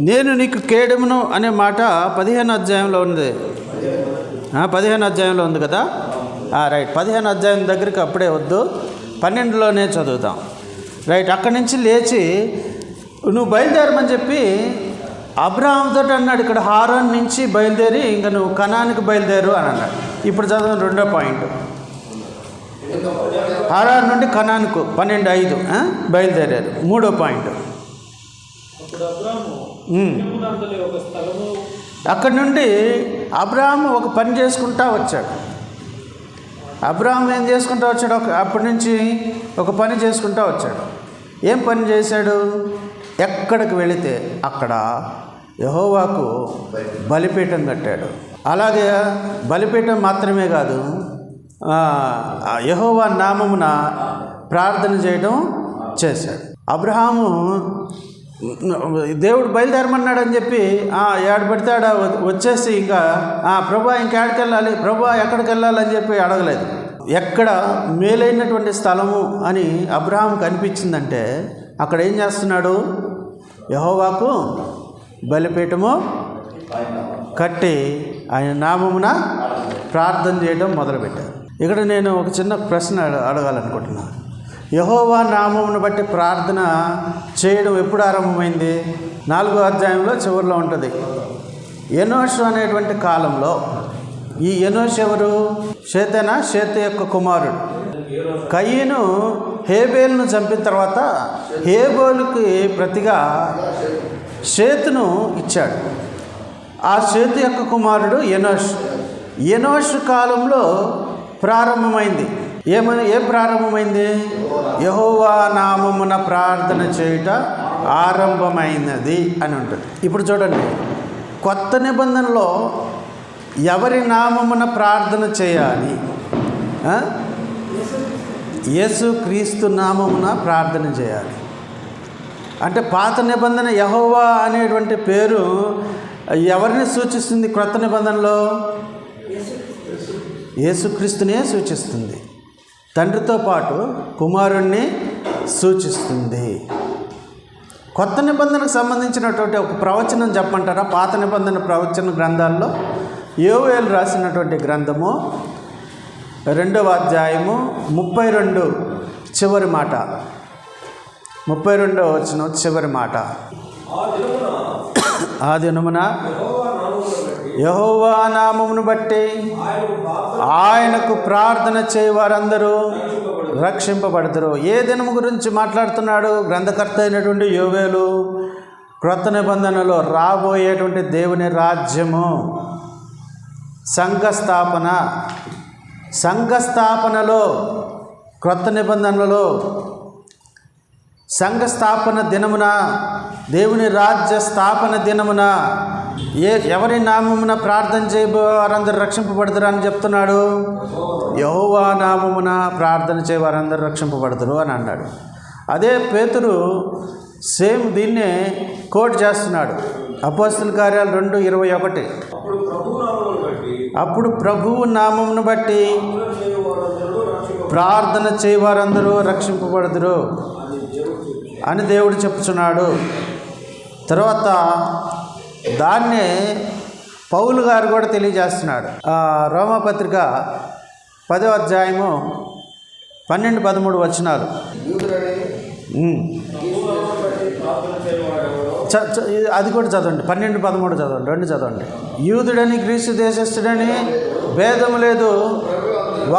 నేను నీకు కేడెమును అనే మాట 15వ అధ్యాయంలో ఉంది. 15వ అధ్యాయంలో ఉంది కదా, రైట్. 15వ అధ్యాయం దగ్గరికి అప్పుడే వద్దు, 12లోనే చదువుతాం. రైట్. అక్కడి నుంచి లేచి నువ్వు బయలుదేరమని చెప్పి అబ్రహాంతో అన్నాడు. ఇక్కడ హారాన్ నుంచి బయలుదేరి ఇంకా నువ్వు కనానికి బయలుదేరు అని అన్నాడు. ఇప్పుడు చదవండి 2వ పాయింట్. హారాన్ నుండి కనానుకు 12:5 బయలుదేరారు. 3వ పాయింట్. అక్కడి నుండి అబ్రహాము ఒక పని చేసుకుంటా వచ్చాడు. అబ్రహాం ఏం చేసుకుంటూ వచ్చాడు? అప్పటి నుంచి ఒక పని చేసుకుంటూ వచ్చాడు. ఏం పని చేశాడు? ఎక్కడికి వెళితే అక్కడ యెహోవాకు బలిపీఠం కట్టాడు. అలాగే బలిపీఠం మాత్రమే కాదు, యెహోవా నామమున ప్రార్థన చేయడం చేశాడు. అబ్రహాము దేవుడు బయలుదేరమన్నాడని చెప్పి ఏడు పడితే ఆడ వచ్చేసి ఇంకా ప్రభా ఇంకెక్కడికి వెళ్ళాలి, ప్రభా ఎక్కడికి వెళ్ళాలని చెప్పి అడగలేదు. ఎక్కడ మేలైనటువంటి స్థలము అని అబ్రహాంకు అనిపించిందంటే అక్కడ ఏం చేస్తున్నాడు? యెహోవాకు బలిపీఠము కట్టి ఆయన నామమున ప్రార్థన చేయడం మొదలుపెట్టారు. ఇక్కడ నేను ఒక చిన్న ప్రశ్న అడగాలనుకుంటున్నాను. యెహోవా నామమును బట్టి ప్రార్థన చేయడం ఎప్పుడు ఆరంభమైంది? 4వ అధ్యాయంలో చివరిలో ఉంటుంది. ఎనోషు అనేటువంటి కాలంలో. ఈ ఎనోషు ఎవరు? షేతేనా? షేతు యొక్క కుమారుడు. కయీను హేబేలును చంపిన తర్వాత హేబేలుకి ప్రతిగా షేతును ఇచ్చాడు. ఆ షేతు యొక్క కుమారుడు ఎనోషు. ఎనోషు కాలంలో ప్రారంభమైంది. ఏం ప్రారంభమైంది? యెహోవా నామమున ప్రార్థన చేయుట ఆరంభమైనది అని ఉంటుంది. ఇప్పుడు చూడండి, కొత్త నిబంధనలో ఎవరి నామమున ప్రార్థన చేయాలి? యేసుక్రీస్తు నామమున ప్రార్థన చేయాలి. అంటే పాత నిబంధన యెహోవా అనేటువంటి పేరు ఎవరిని సూచిస్తుంది? క్రొత్త నిబంధనలో యేసుక్రీస్తునే సూచిస్తుంది. తండ్రితో పాటు కుమారుణ్ణి సూచిస్తుంది. కొత్త నిబంధనకు సంబంధించినటువంటి ఒక ప్రవచనం చెప్పమంటారా? పాత నిబంధన ప్రవచన గ్రంథాల్లో యోవేలు రాసినటువంటి గ్రంథము 2వ అధ్యాయము 32 చివరి మాట, 32వ వచనం చివరి మాట. ఆ దినమున యెహోవా నామమును బట్టి ఆయనకు ప్రార్థన చేయవారందరూ రక్షింపబడతారు. ఏ దినము గురించి మాట్లాడుతున్నాడు గ్రంథకర్త అయినటువంటి యోవేలు? క్రొత్త నిబంధనలో రాబోయేటువంటి దేవుని రాజ్యము, సంఘస్థాపనలో క్రొత్త నిబంధనలలో సంఘస్థాపన దినమున, దేవుని రాజ్య స్థాపన దినమున ఎవరి నామమున ప్రార్థన చేయవారందరూ రక్షింపబడతారు అని చెప్తున్నాడు. యెహోవా నామమున ప్రార్థన చేయవారందరూ రక్షింపబడతారు అని అన్నాడు. అదే పేతురు సేమ్ దీన్నే కోట్ చేస్తున్నాడు. అపోస్తల కార్యాలు 2:21. అప్పుడు ప్రభువు నామమును బట్టి ప్రార్థన చేయవారందరూ రక్షింపబడతారు అని దేవుడు చెప్తున్నాడు. తర్వాత దాన్నే పౌలు గారు కూడా తెలియజేస్తున్నాడు. రోమాపత్రిక 10వ అధ్యాయము 12-13 వచనాలు. అది కూడా చదవండి. 12-13 చదవండి, 2 చదవండి. యూదుడని గ్రీసు దేశస్థుడని భేదము లేదు.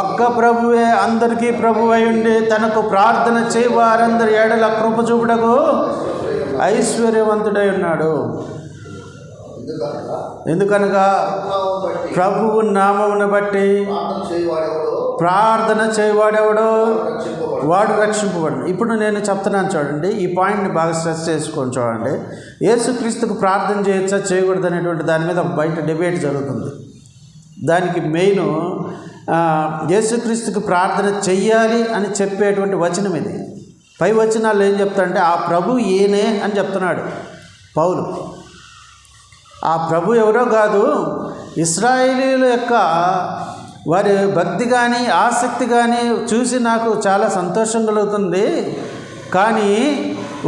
ఒక్క ప్రభువే అందరికీ ప్రభువై ఉండి తనకు ప్రార్థన చేయి వారందరి ఏడల కృప చూపుటకు ఐశ్వర్యవంతుడై ఉన్నాడు. ఎందుకనగా ప్రభువు నామమును బట్టి ప్రార్థన చేయవాడెవడో వాడు రక్షింపబడు. ఇప్పుడు నేను చెప్తున్నాను చూడండి, ఈ పాయింట్ని బాగా స్ట్రెస్ చేసుకొని చూడండి. యేసుక్రీస్తుకు ప్రార్థన చేయొచ్చా చేయకూడదు అనేటువంటి దాని మీద బయట డిబేట్ జరుగుతుంది. దానికి మెయిన్ యేసుక్రీస్తుకు ప్రార్థన చెయ్యాలి అని చెప్పేటువంటి వచనం ఇది. పై వచనాలు ఏం చెప్తాడంటే ఆ ప్రభు ఈయనే అని చెప్తున్నాడు పౌలు. ఆ ప్రభు ఎవరో కాదు, ఇశ్రాయేలీయుల యొక్క వారి భక్తి కానీ ఆసక్తి కానీ చూసి నాకు చాలా సంతోషం కలుగుతుంది. కానీ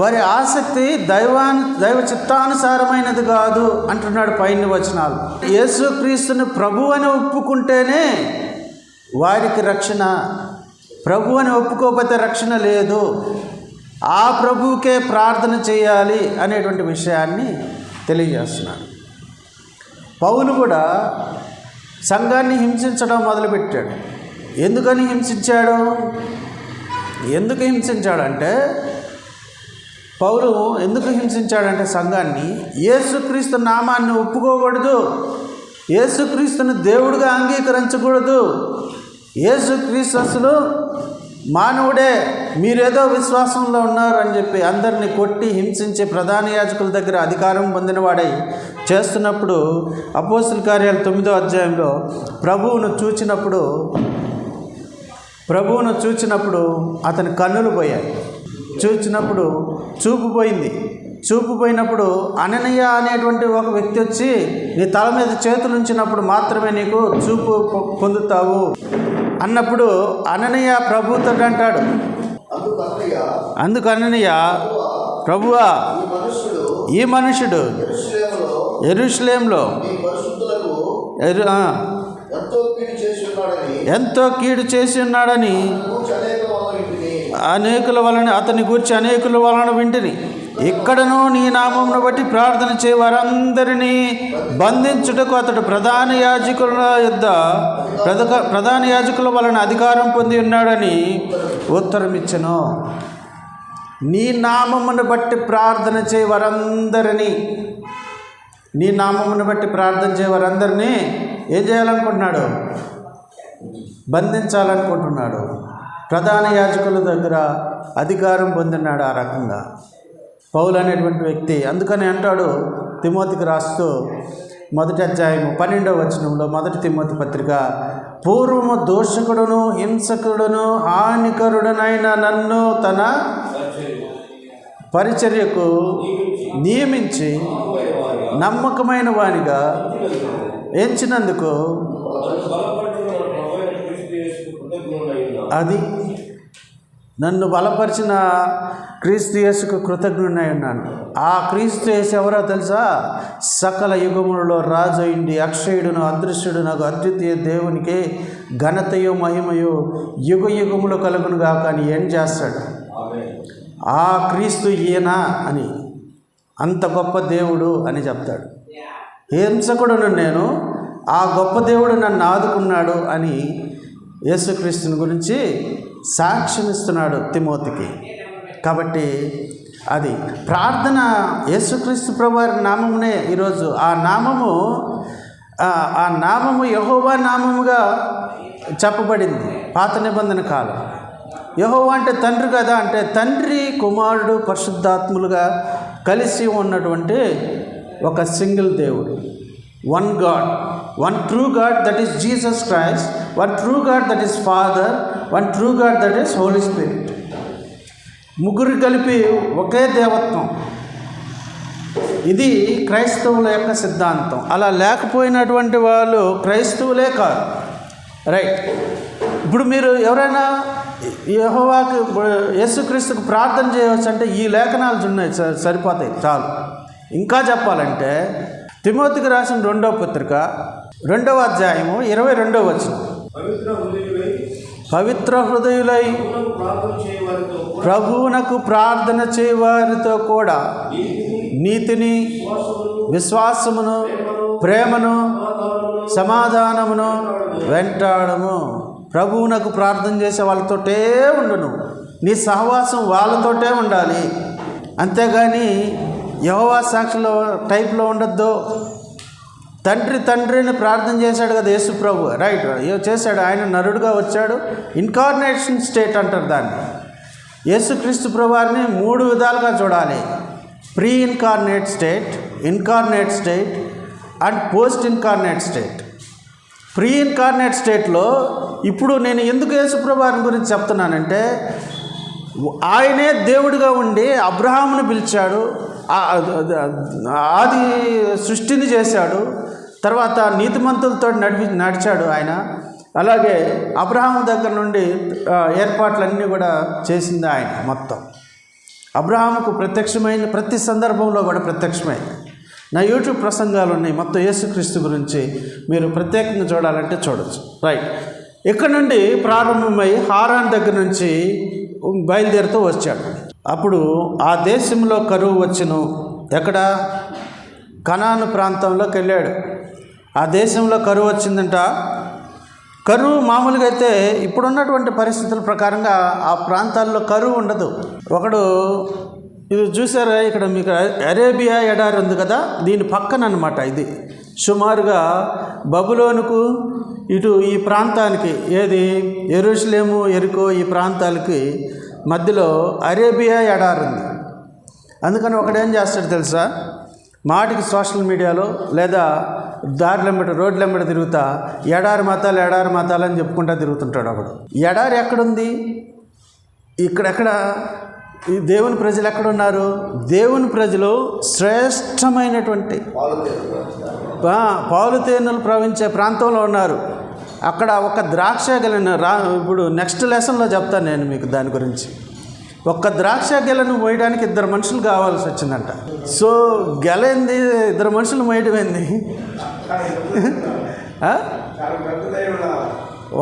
వారి ఆసక్తి దైవ చిత్తానుసారమైనది కాదు అంటున్నాడు పైన వచనాలు. యేసుక్రీస్తుని ప్రభు అని ఒప్పుకుంటేనే వారికి రక్షణ. ప్రభు అని ఒప్పుకోకపోతే రక్షణ లేదు. ఆ ప్రభువుకే ప్రార్థన చేయాలి అనేటువంటి విషయాన్ని తెలియజేస్తున్నాడు. పౌలు కూడా సంఘాన్ని హింసించడం మొదలుపెట్టాడు. ఎందుకని హింసించాడు? ఎందుకు హింసించాడంటే పౌలు ఎందుకు హింసించాడంటే సంఘాన్ని యేసుక్రీస్తు నామాన్ని ఒప్పుకోకూడదు, యేసుక్రీస్తుని దేవుడిగా అంగీకరించకూడదు. యేసుక్రీస్తు అసలు మానవుడే, మీరేదో విశ్వాసంలో ఉన్నారు అని చెప్పి అందరినీ కొట్టి హింసించి ప్రధాన యాజకుల దగ్గర అధికారం పొందినవాడై చేస్తున్నప్పుడు అపోస్తల కార్యాలు 9వ అధ్యాయంలో ప్రభువును చూచినప్పుడు అతని కన్నులు పోయాయి. చూపు పోయినప్పుడు అననీయ అనేటువంటి ఒక వ్యక్తి వచ్చి నీ తల మీద చేతులు ఉంచినప్పుడు మాత్రమే నీకు చూపు పొందుతావు అన్నప్పుడు అననీయ ప్రభువుతో అంటాడు. అందుకు అననీయ, ప్రభువా, ఈ మనుషుడు యెరూషలేములో ఎంతో కీడు చేసి ఉన్నాడని అతని గూర్చి అనేకుల వలన వింటిని. ఇక్కడను నీ నామమును బట్టి ప్రార్థన చేయ వారందరినీ బంధించుటకు అతడు ప్రధాన యాజకుల వలన అధికారం పొంది ఉన్నాడని ఉత్తరం ఇచ్చెను. నీ నామమును బట్టి ప్రార్థన చేయ వారందరినీ ఏం చేయాలనుకుంటున్నాడు? బంధించాలనుకుంటున్నాడు. ప్రధాన యాజకుల దగ్గర అధికారం పొందినాడు ఆ రకంగా పౌలు అనేటువంటి వ్యక్తి. అందుకని అంటాడు తిమోతికి రాస్తూ 1వ అధ్యాయం 12వ వచనంలో 1 తిమోతి పత్రిక, పూర్వము దోషకుడును హింసకుడును హానికరుడనైన నన్ను తన పరిచర్యకు నియమించి నమ్మకమైన వానిగా ఎంచినందుకు అది నన్ను బలపరిచిన క్రీస్తు యేసుకు కృతజ్ఞుడై ఉన్నాను. ఆ క్రీస్తు యేసు ఎవరో తెలుసా? సకల యుగములలో రాజు ఇండి అక్షయుడును అదృశ్యుడు నాకు అద్వితీయ దేవునికి ఘనతయు మహిమయు యుగ యుగములు కలుగును గాక అని ఏం చేస్తాడు? ఆ క్రీస్తు ఈయన అని, అంత గొప్ప దేవుడు అని చెప్తాడు. హింసకుడును నేను, ఆ గొప్ప దేవుడు నన్ను ఆదుకున్నాడు అని యేసుక్రీస్తుని గురించి సాక్ష్యమిస్తున్నాడు తిమోతికి. కాబట్టి అది ప్రార్థన యేసుక్రీస్తు ప్రభువారి నామమునే ఈరోజు ఆ నామము యెహోవా నామముగా చెప్పబడింది పాత నిబంధన కాలం. యెహోవా అంటే తండ్రి కదా, అంటే తండ్రి కుమారుడు పరిశుద్ధాత్ములుగా కలిసి ఉన్నటువంటి ఒక సింగిల్ దేవుడు. One God, one true God, that is Jesus Christ. One true God, that is Father. One true God, that is Holy Spirit. ముగ్గురు కలిపి ఒకే దేవత్వం. ఇది క్రైస్తవుల యొక్క సిద్ధాంతం. అలా లేకపోయినటువంటి వాళ్ళు క్రైస్తవులే కాదు. రైట్. ఇప్పుడు మీరు ఎవరైనా యెహోవాకి యేసుక్రీస్తుకు ప్రార్థన చేయవచ్చు అంటే ఈ లేఖనాలు ఉన్నాయి, సరిపోతాయి, చాలు. ఇంకా చెప్పాలంటే తిమోతికి రాసిన 2వ పత్రిక 2వ అధ్యాయము 22వ వచనం, పవిత్ర హృదయులై ప్రభువునకు ప్రార్థన చేయవారితో కూడా నీతిని, విశ్వాసమును, ప్రేమను, సమాధానమును వెంటాడము. ప్రభువునకు ప్రార్థన చేసే వాళ్ళతోటే ఉండును. నీ సహవాసం వాళ్ళతోటే ఉండాలి, అంతేగాని యెహోవా సాక్షుల టైప్లో ఉండొద్దు. తండ్రిని ప్రార్థన చేశాడు కదా యేసు ప్రభు, రైట్, చేశాడు. ఆయన నరుడుగా వచ్చాడు, ఇన్కార్నేషన్ స్టేట్ అంటారు దాన్ని. యేసుక్రీస్తు ప్రభు వారిని 3 విధాలుగా చూడాలి: pre incarnate state, incarnate state and post incarnate state. Pre incarnate స్టేట్లో ఇప్పుడు నేను ఎందుకు యేసు ప్రభు వారి గురించి చెప్తున్నానంటే, ఆయనే దేవుడిగా ఉండి అబ్రహామును పిలిచాడు, ఆది సృష్టిని చేశాడు, తర్వాత నీతిమంతులతో నడిచాడు ఆయన. అలాగే అబ్రహాము దగ్గర నుండి ఏర్పాట్లన్నీ కూడా చేసింది ఆయన. మొత్తం అబ్రహాముకు ప్రత్యక్షమైన ప్రతి సందర్భంలో కూడా ప్రత్యక్షమైంది. నా యూట్యూబ్ ప్రసంగాలు ఉన్నాయి మొత్తం యేసుక్రీస్తు గురించి, మీరు ప్రత్యేకంగా చూడాలంటే చూడవచ్చు. రైట్, ఇక్కడ నుండి ప్రారంభమై హారాన్ దగ్గర నుంచి బయలుదేరుతూ వచ్చాడు. అప్పుడు ఆ దేశంలో కరువు వచ్చును. ఎక్కడ? కనాను ప్రాంతంలోకి వెళ్ళాడు. ఆ దేశంలో కరువు వచ్చిందంట. కరువు మామూలుగా అయితే ఇప్పుడున్నటువంటి పరిస్థితుల ప్రకారంగా ఆ ప్రాంతాల్లో కరువు ఉండదు. ఒకడు ఇది చూసారా, ఇక్కడ మీకు అరేబియా ఎడారి ఉంది కదా, దీని పక్కన అన్నమాట. ఇది సుమారుగా బబులోనుకు ఇటు ఈ ప్రాంతానికి, ఏది యెరూషలేము, యెరికో, ఈ ప్రాంతాలకి మధ్యలో అరేబియా ఎడారి ఉంది. అందుకని ఒకడేం చేస్తాడు తెలుసా, మాటికి సోషల్ మీడియాలో లేదా దారిలెంబడి రోడ్లెంబడి తిరుగుతా ఎడారి మతాలు అని చెప్పుకుంటా తిరుగుతుంటాడు ఒకడు. ఎడారి ఎక్కడుంది? ఇక్కడెక్కడ ఈ దేవుని ప్రజలు ఎక్కడున్నారు? దేవుని ప్రజలు శ్రేష్టమైనటువంటి పాలు తేనెలు ప్రవహించే ప్రాంతంలో ఉన్నారు. అక్కడ ఒక ద్రాక్ష గెలను ఇప్పుడు నెక్స్ట్ లెసన్లో చెప్తాను నేను మీకు దాని గురించి. ఒక్క ద్రాక్ష గెలను మోయడానికి 2 మనుషులు కావాల్సి వచ్చిందంట. సో గెలైంది 2 మనుషులు మోయడమైంది.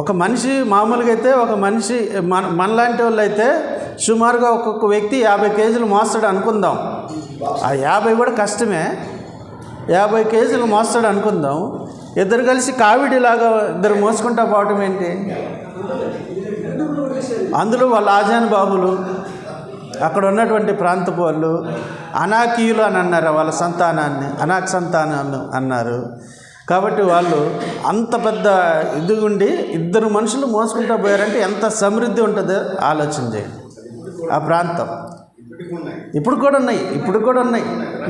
ఒక మనిషి మామూలుగా అయితే, ఒక మనిషి మనలాంటి వాళ్ళు అయితే సుమారుగా ఒక్కొక్క వ్యక్తి 50 కేజీలు మోస్తాడు అనుకుందాం. ఆ 50 కూడా కష్టమే. 50 కేజీలు మోస్తాడు అనుకుందాం. ఇద్దరు కలిసి కావిడిలాగా ఇద్దరు మోసుకుంటా పోవటం ఏంటి? అందులో వాళ్ళ ఆజానుబాహులు, అక్కడ ఉన్నటువంటి ప్రాంతపు వాళ్ళు అనాకీయులు అని అన్నారు. వాళ్ళ సంతానాన్ని అనాక్ సంతానాన్ని అన్నారు. కాబట్టి వాళ్ళు అంత పెద్ద ఇదిగుండి 2 మనుషులు మోసుకుంటూ పోయారంటే ఎంత సమృద్ధి ఉంటుందో ఆలోచన చేయండి. ఆ ప్రాంతం ఇప్పుడు కూడా ఉన్నాయి.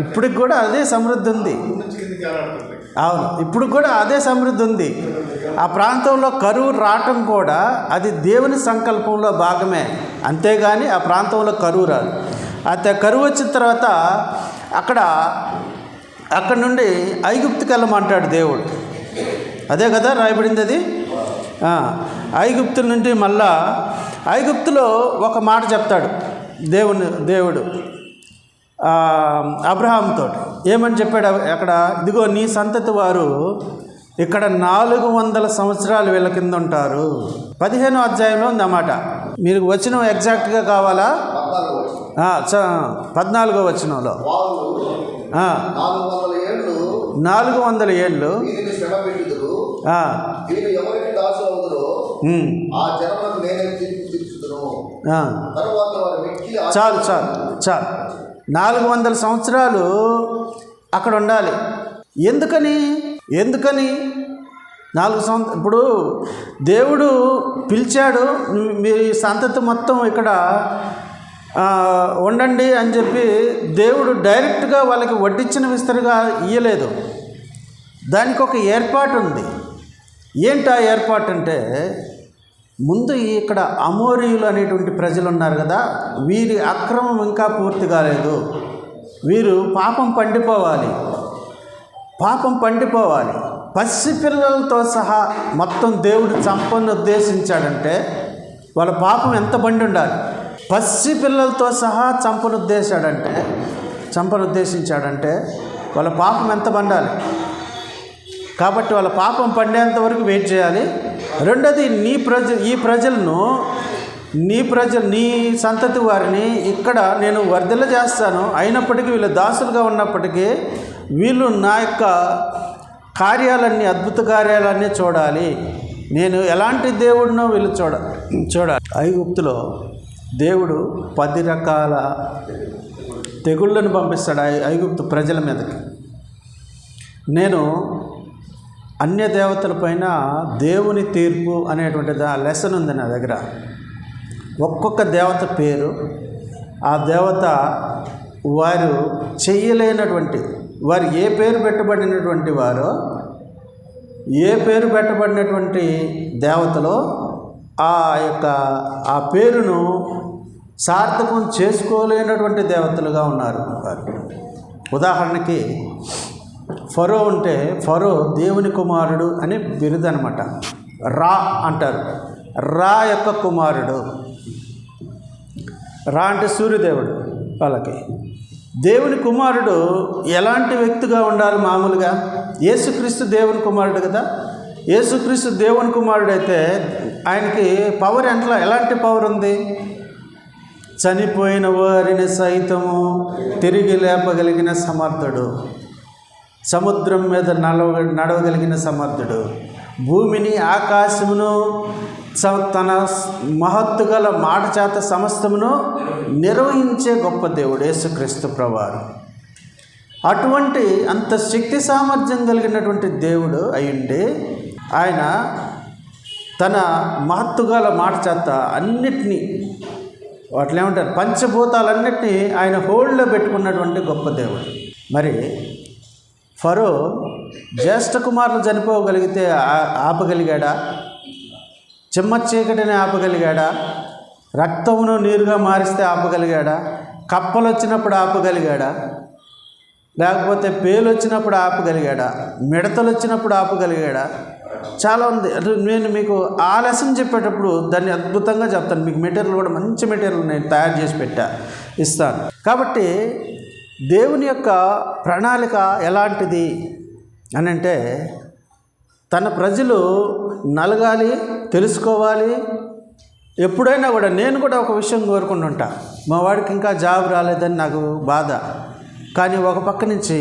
ఇప్పటికి కూడా అదే సమృద్ధి ఉంది. అవును, ఇప్పుడు కూడా అదే సమృద్ధి ఉంది. ఆ ప్రాంతంలో కరువు రావటం కూడా అది దేవుని సంకల్పంలో భాగమే, అంతేగాని ఆ ప్రాంతంలో కరువు రాదు. అయితే కరువు వచ్చిన తర్వాత అక్కడ నుండి ఐగుప్తుకి వెళ్ళమంటాడు దేవుడు. అదే కదా రాయబడింది అది. ఐగుప్తు నుండి మళ్ళా ఐగుప్తులో ఒక మాట చెప్తాడు దేవుడు అబ్రహాంతో. ఏమని చెప్పాడు అక్కడ? ఇదిగో నీ సంతతి వారు ఇక్కడ 400 సంవత్సరాలు వీళ్ళ కింద ఉంటారు. 15వ అధ్యాయంలో ఉంది అన్నమాట. మీరు వచనం ఎగ్జాక్ట్గా కావాలా? 14వ వచనంలో 400 ఏళ్ళు చాలు 400 సంవత్సరాలు అక్కడ ఉండాలి. ఎందుకని 4 సంవత్సరాలు? ఇప్పుడు దేవుడు పిలిచాడు, మీ సంతతి మొత్తం ఇక్కడ ఉండండి అని చెప్పి దేవుడు డైరెక్ట్గా వాళ్ళకి వడ్డించిన విస్తరుగా ఇయ్యలేదు. దానికి ఒక ఏర్పాటు ఉంది. ఏంటి ఆ ఏర్పాటు అంటే, ముందు ఇక్కడ అమోరీయులు అనేటువంటి ప్రజలు ఉన్నారు కదా, వీరి అక్రమం ఇంకా పూర్తి కాలేదు. వీరు పాపం పండిపోవాలి. పసిపిల్లలతో సహా మొత్తం దేవుడు చంపని ఉద్దేశించాడంటే వాళ్ళ పాపం ఎంత బండి ఉండాలి? పసిపిల్లలతో సహా చంపనుద్దేశించాడంటే వాళ్ళ పాపం ఎంత బండాలి? కాబట్టి వాళ్ళ పాపం పండేంత వరకు వెయిట్ చేయాలి. రెండోది, నీ సంతతి వారిని ఇక్కడ నేను వర్ధిల్ల చేస్తాను. అయినప్పటికీ వీళ్ళు దాసులుగా ఉన్నప్పటికీ వీళ్ళు నా యొక్క కార్యాలన్నీ, అద్భుత కార్యాలన్నీ చూడాలి. నేను ఎలాంటి దేవుడినో వీళ్ళు చూడాలి. ఐగుప్తులో దేవుడు 10 రకాల తెగుళ్ళను పంపిస్తాడు ఐగుప్తు ప్రజల మీదకి. నేను అన్య దేవతల పైన దేవుని తీర్పు అనేటువంటి లెసన్ ఉంది నా దగ్గర. ఒక్కొక్క దేవత పేరు, ఆ దేవత వారు చెయ్యలేనటువంటి, వారు ఏ పేరు పెట్టబడినటువంటి వారో, ఏ పేరు పెట్టబడినటువంటి దేవతలో ఆ పేరును సార్థకం చేసుకోలేనటువంటి దేవతలుగా ఉన్నారు వారు. ఉదాహరణకి ఫరో ఉంటే, ఫరో దేవుని కుమారుడు అని బిరుదు అనమాట. రా అంటారు, రా యొక్క కుమారుడు. రా అంటే సూర్యదేవుడు. వాళ్ళకి దేవుని కుమారుడు ఎలాంటి వ్యక్తిగా ఉండాలి? మామూలుగా యేసుక్రీస్తు దేవుని కుమారుడు కదా. యేసుక్రీస్తు దేవుని కుమారుడు అయితే ఆయనకి పవర్ ఎలాంటి పవర్ ఉంది? చనిపోయిన వారిని సైతము తిరిగి లేపగలిగిన సమర్థుడు, సముద్రం మీద నడవగలిగిన సమర్థుడు, భూమిని ఆకాశమును తన మహత్తు గల మాట చేత సమస్తమును నిర్వహించే గొప్ప దేవుడు యేసుక్రీస్తు ప్రభువారు. అటువంటి అంత శక్తి సామర్థ్యం కలిగినటువంటి దేవుడు అయ్యుండి ఆయన తన మహత్తు గల మాట చేత అన్నిటినీ, వాటిలో ఏమంటారు, పంచభూతాలన్నిటినీ ఆయన హోల్డ్లో పెట్టుకున్నటువంటి గొప్ప దేవుడు. మరి ఫరో జ్యేష్ఠ కుమారులు చనిపోగలిగితే ఆపగలిగాడా? చిమ్మ చీకటిని ఆపగలిగాడా? రక్తమును నీరుగా మారిస్తే ఆపగలిగాడా? కప్పలు వచ్చినప్పుడు ఆపగలిగాడా? లేకపోతే పేలు వచ్చినప్పుడు ఆపగలిగాడా? మిడతలు వచ్చినప్పుడు ఆపగలిగాడా? చాలా ఉంది. నేను మీకు ఆ లెసన్ చెప్పేటప్పుడు దాన్ని అద్భుతంగా చెప్తాను. మీకు మెటీరియల్ కూడా మంచి మెటీరియల్ నేను తయారు చేసి ఇస్తాను. కాబట్టి దేవుని యొక్క ప్రణాళిక ఎలాంటిది అని అంటే, తన ప్రజలు నలగాలి, తెలుసుకోవాలి. ఎప్పుడైనా కూడా నేను కూడా ఒక విషయం కోరుకుంటుంటా, మా వాడికి ఇంకా జాబ్ రాలేదని నాకు బాధ. కానీ ఒక పక్క నుంచి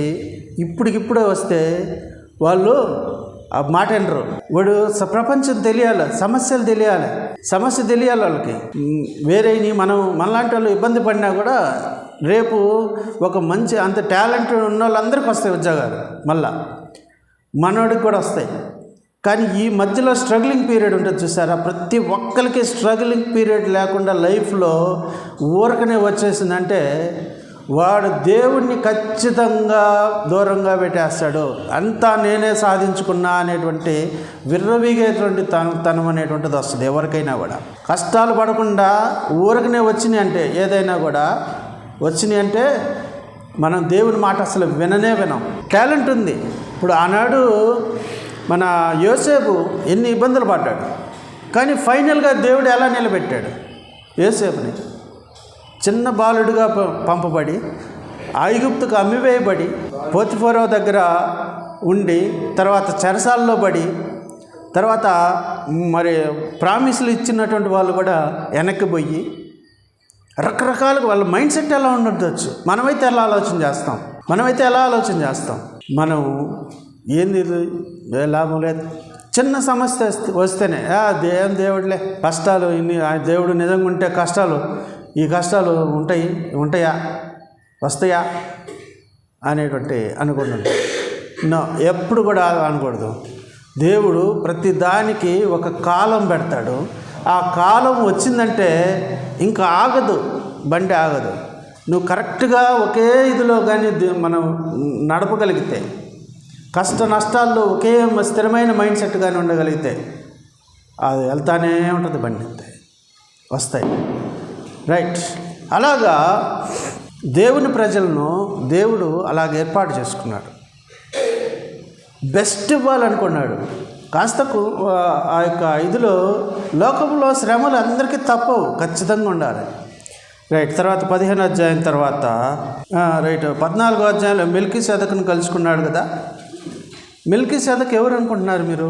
ఇప్పటికిప్పుడే వస్తే వాళ్ళు ఆ మాట వినరు. వాడు ప్రపంచం తెలియాలి, సమస్యలు తెలియాలి, సమస్య తెలియాలి వాళ్ళకి. వేరేని మనలాంటి వాళ్ళు ఇబ్బంది పడినా కూడా రేపు ఒక మంచి అంత టాలెంటెడ్ ఉన్న వాళ్ళందరికీ వస్తాయి ఉద్యోగాలు, మళ్ళా మనోడికి కూడా వస్తాయి. కానీ ఈ మధ్యలో స్ట్రగ్లింగ్ పీరియడ్ ఉంటుంది చూసారా, ప్రతి ఒక్కరికి స్ట్రగ్లింగ్ పీరియడ్ లేకుండా లైఫ్లో ఊరకనే వచ్చేసిందంటే వాడు దేవుణ్ణి ఖచ్చితంగా దూరంగా పెట్టేస్తాడు. అంతా నేనే సాధించుకున్నా అనేటువంటి విర్రవీగేటువంటి తనం అనేటువంటిది వస్తుంది ఎవరికైనా కూడా. కష్టాలు పడకుండా ఊరకనే వచ్చినాయి అంటే, ఏదైనా కూడా వచ్చినాయి అంటే మనం దేవుని మాట అసలు వినం. టాలెంట్ ఉంది. ఇప్పుడు ఆనాడు మన యోసేపు ఎన్ని ఇబ్బందులు పడ్డాడు, కానీ ఫైనల్గా దేవుడు ఎలా నిలబెట్టాడు యోసేపుని? చిన్న బాలుడిగా పంపబడి ఐగుప్తుకు అమ్మివేయబడి పోతిఫరో దగ్గర ఉండి, తర్వాత చెరసాల్లో పడి, తర్వాత మరి ప్రామిస్లు ఇచ్చినటువంటి వాళ్ళు కూడా వెనక్కి పోయి రకరకాలుగా వాళ్ళ మైండ్ సెట్ ఎలా ఉండొచ్చు. మనమైతే ఎలా ఆలోచన చేస్తాం? మనం ఏంది లాభం లేదు, చిన్న సమస్య వస్తేనే దేవుడులే కష్టాలు ఇన్ని, దేవుడు నిజంగా ఉంటే ఈ కష్టాలు ఉంటాయా వస్తాయా అనేటువంటి అనుకుంటుంటాం. ఎప్పుడు కూడా అనకూడదు. దేవుడు ప్రతి దానికి ఒక కాలం పెడతాడు. ఆ కాలం వచ్చిందంటే ఇంకా ఆగదు, బండి ఆగదు. నువ్వు కరెక్ట్గా ఒకే ఇదిలో కానీ మనం నడపగలిగితే, కష్ట నష్టాల్లో ఒకే స్థిరమైన మైండ్ సెట్ కానీ ఉండగలిగితే అది వెళ్తానే ఉంటుంది, బండి వస్తాయి. రైట్. అలాగా దేవుని ప్రజలను దేవుడు అలాగ ఏర్పాటు చేసుకున్నాడు. బెస్ట్ ఇవ్వాలనుకున్నాడు. కాస్తకు ఆ యొక్క ఇదిలో లోకంలో శ్రమలు అందరికీ తప్పవు, ఖచ్చితంగా ఉండాలి. రైట్. తర్వాత 15వ అధ్యాయం తర్వాత 14వ అధ్యాయంలో మెల్కీసెదెకును కలుసుకున్నాడు కదా. మెల్కీసెదెకు ఎవరు అనుకుంటున్నారు మీరు?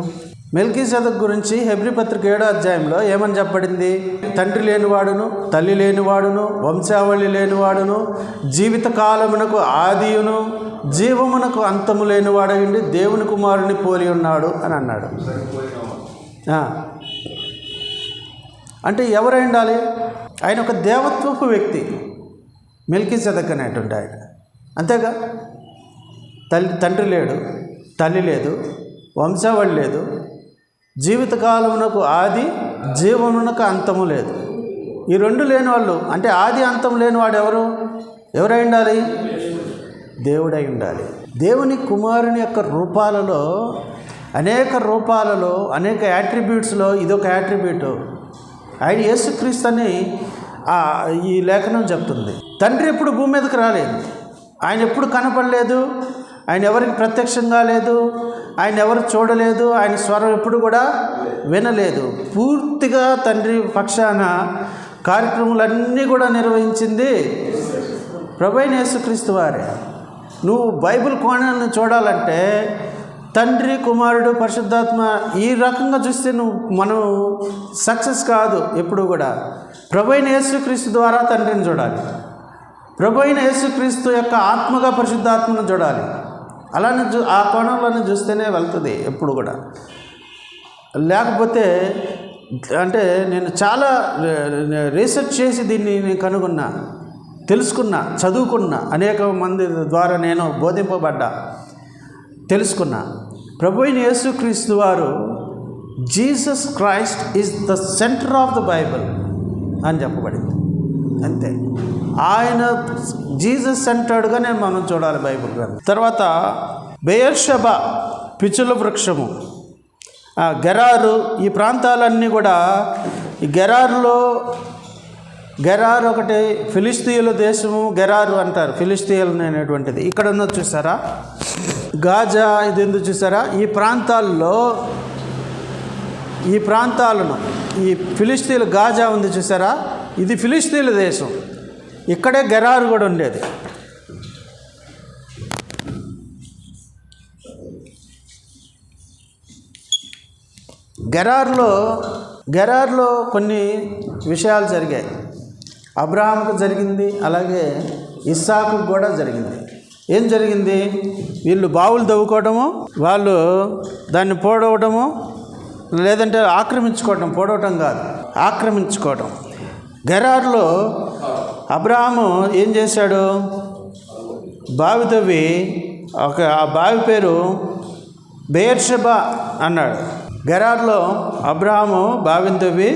మెల్కీసెదెకు గురించి హెబ్రీ పత్రిక 7వ అధ్యాయంలో ఏమని చెప్పబడింది? తండ్రి లేనివాడును, తల్లి లేనివాడును, వంశావళి లేనివాడును, జీవిత కాలమునకు ఆదియును, జీవమునకు అంతము లేనివాడైండి దేవుని కుమారుని పోలి ఉన్నాడు అని అన్నాడు. అంటే ఎవరై ఉండాలి? ఆయన ఒక దేవత్వపు వ్యక్తి, మెల్కీసెదెక్ అనేటువంటి ఆయన. అంతేగా, తండ్రి లేడు, తల్లి లేదు, వంశావళి లేదు, జీవితకాలమునకు ఆది, జీవమునకు అంతము లేదు. ఈ రెండు లేని వాళ్ళు, అంటే ఆది అంతం లేనివాడు ఎవరై ఉండాలి? దేవుడై ఉండాలి. దేవుని కుమారుని యొక్క రూపాలలో, అనేక యాట్రిబ్యూట్స్లో ఇదొక యాట్రిబ్యూటు. ఆయన యేసుక్రీస్తు అని ఈ లేఖనం చెప్తుంది. తండ్రి ఎప్పుడు భూమి మీదకి రాలేదు, ఆయన ఎప్పుడు కనపడలేదు, ఆయన ఎవరికి ప్రత్యక్షంగా లేదు, ఆయన ఎవరు చూడలేదు, ఆయన స్వరం ఎప్పుడు కూడా వినలేదు. పూర్తిగా తండ్రి పక్షాన కార్యక్రమాలన్నీ కూడా నిర్వహించింది ప్రభువైన యేసుక్రీస్తు వారే. నువ్వు బైబిల్ కోణాన్ని చూడాలంటే తండ్రి, కుమారుడు, పరిశుద్ధాత్మ ఈ రకంగా చూస్తే మనం సక్సెస్ కాదు. ఎప్పుడు కూడా ప్రభువైన యేసుక్రీస్తు ద్వారా తండ్రిని చూడాలి, ప్రభువైన యేసుక్రీస్తు యొక్క ఆత్మగా పరిశుద్ధాత్మను చూడాలి. అలానే ఆ కోణంలోనే చూస్తేనే వెళ్తుంది ఎప్పుడు కూడా. లేకపోతే అంటే నేను చాలా రీసెర్చ్ చేసి దీన్ని నేను కనుగొన్నా, తెలుసుకున్నా, చదువుకున్నా, అనేక మంది ద్వారా నేను బోధింపబడ్డా, తెలుసుకున్నా. ప్రభువైన యేసుక్రీస్తు వారు Jesus Christ is the centre of the Bible అని చెప్పబడింది. అంతే, ఆయన జీసస్ సెంటర్డ్గానే మనం చూడాలి బైబిల్ గ్రంథం. తర్వాత బెయేర్షెబా, పిచుల వృక్షము, గెరారు, ఈ ప్రాంతాలన్నీ కూడా, ఈ గెరారు ఒకటి ఫిలిస్తీయుల దేశము, గెరారు అంటారు ఫిలిస్తీయులు అనేటువంటిది. ఇక్కడ ఉన్నది చూసారా, గాజా, ఇది ఎందుకు చూసారా, ఈ ప్రాంతాలను ఈ ఫిలిస్తీన్లు, గాజా ఉంది చూసారా, ఇది ఫిలిస్తీన్ల దేశం. ఇక్కడే గెరారు కూడా ఉండేది. గెరారులో కొన్ని విషయాలు జరిగాయి. అబ్రహాముకు జరిగింది, అలాగే ఇస్సాకు కూడా జరిగింది. ఏం జరిగింది? వీళ్ళు బావులు తవ్వుకోవటము, వాళ్ళు దాన్ని పోడవటము, లేదంటే ఆక్రమించుకోవటం, పోడవటం కాదు, ఆక్రమించుకోవటం. గెరారులో అబ్రహాము ఏం చేశాడు? బావి తవ్వి, ఆ బావి పేరు బెయేర్షెబా అన్నాడు. గెరారులో అబ్రహాము బావిని తవ్వి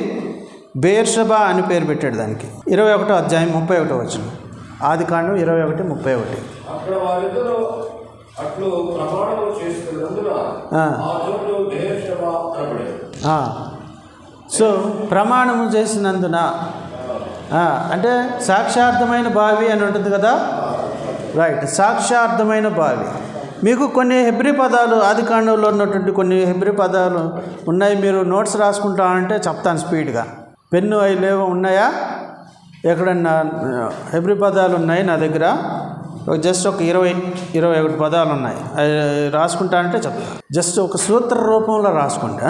బెయేర్షెబా అని పేరు పెట్టాడు దానికి. 21వ అధ్యాయం 31వ వచనం, ఆదికాండం 21:31. సో ప్రమాణము చేసినందున అంటే సాక్షార్థమైన బావి అని ఉంటుంది కదా, రైట్, సాక్షార్థమైన బావి. మీకు కొన్ని హెబ్రీ పదాలు, ఆదికాండంలో ఉన్నటువంటి కొన్ని హెబ్రీ పదాలు ఉన్నాయి. మీరు నోట్స్ రాసుకుంటామంటే చెప్తాను స్పీడ్గా. పెన్ను అవి లేవు, ఉన్నాయా? ఎక్కడన్నా హెబ్రీ పదాలు ఉన్నాయి నా దగ్గర, జస్ట్ ఒక 20-21 పదాలు ఉన్నాయి. అవి రాసుకుంటా అంటే చెప్తాను. జస్ట్ ఒక సూత్ర రూపంలో రాసుకుంటా.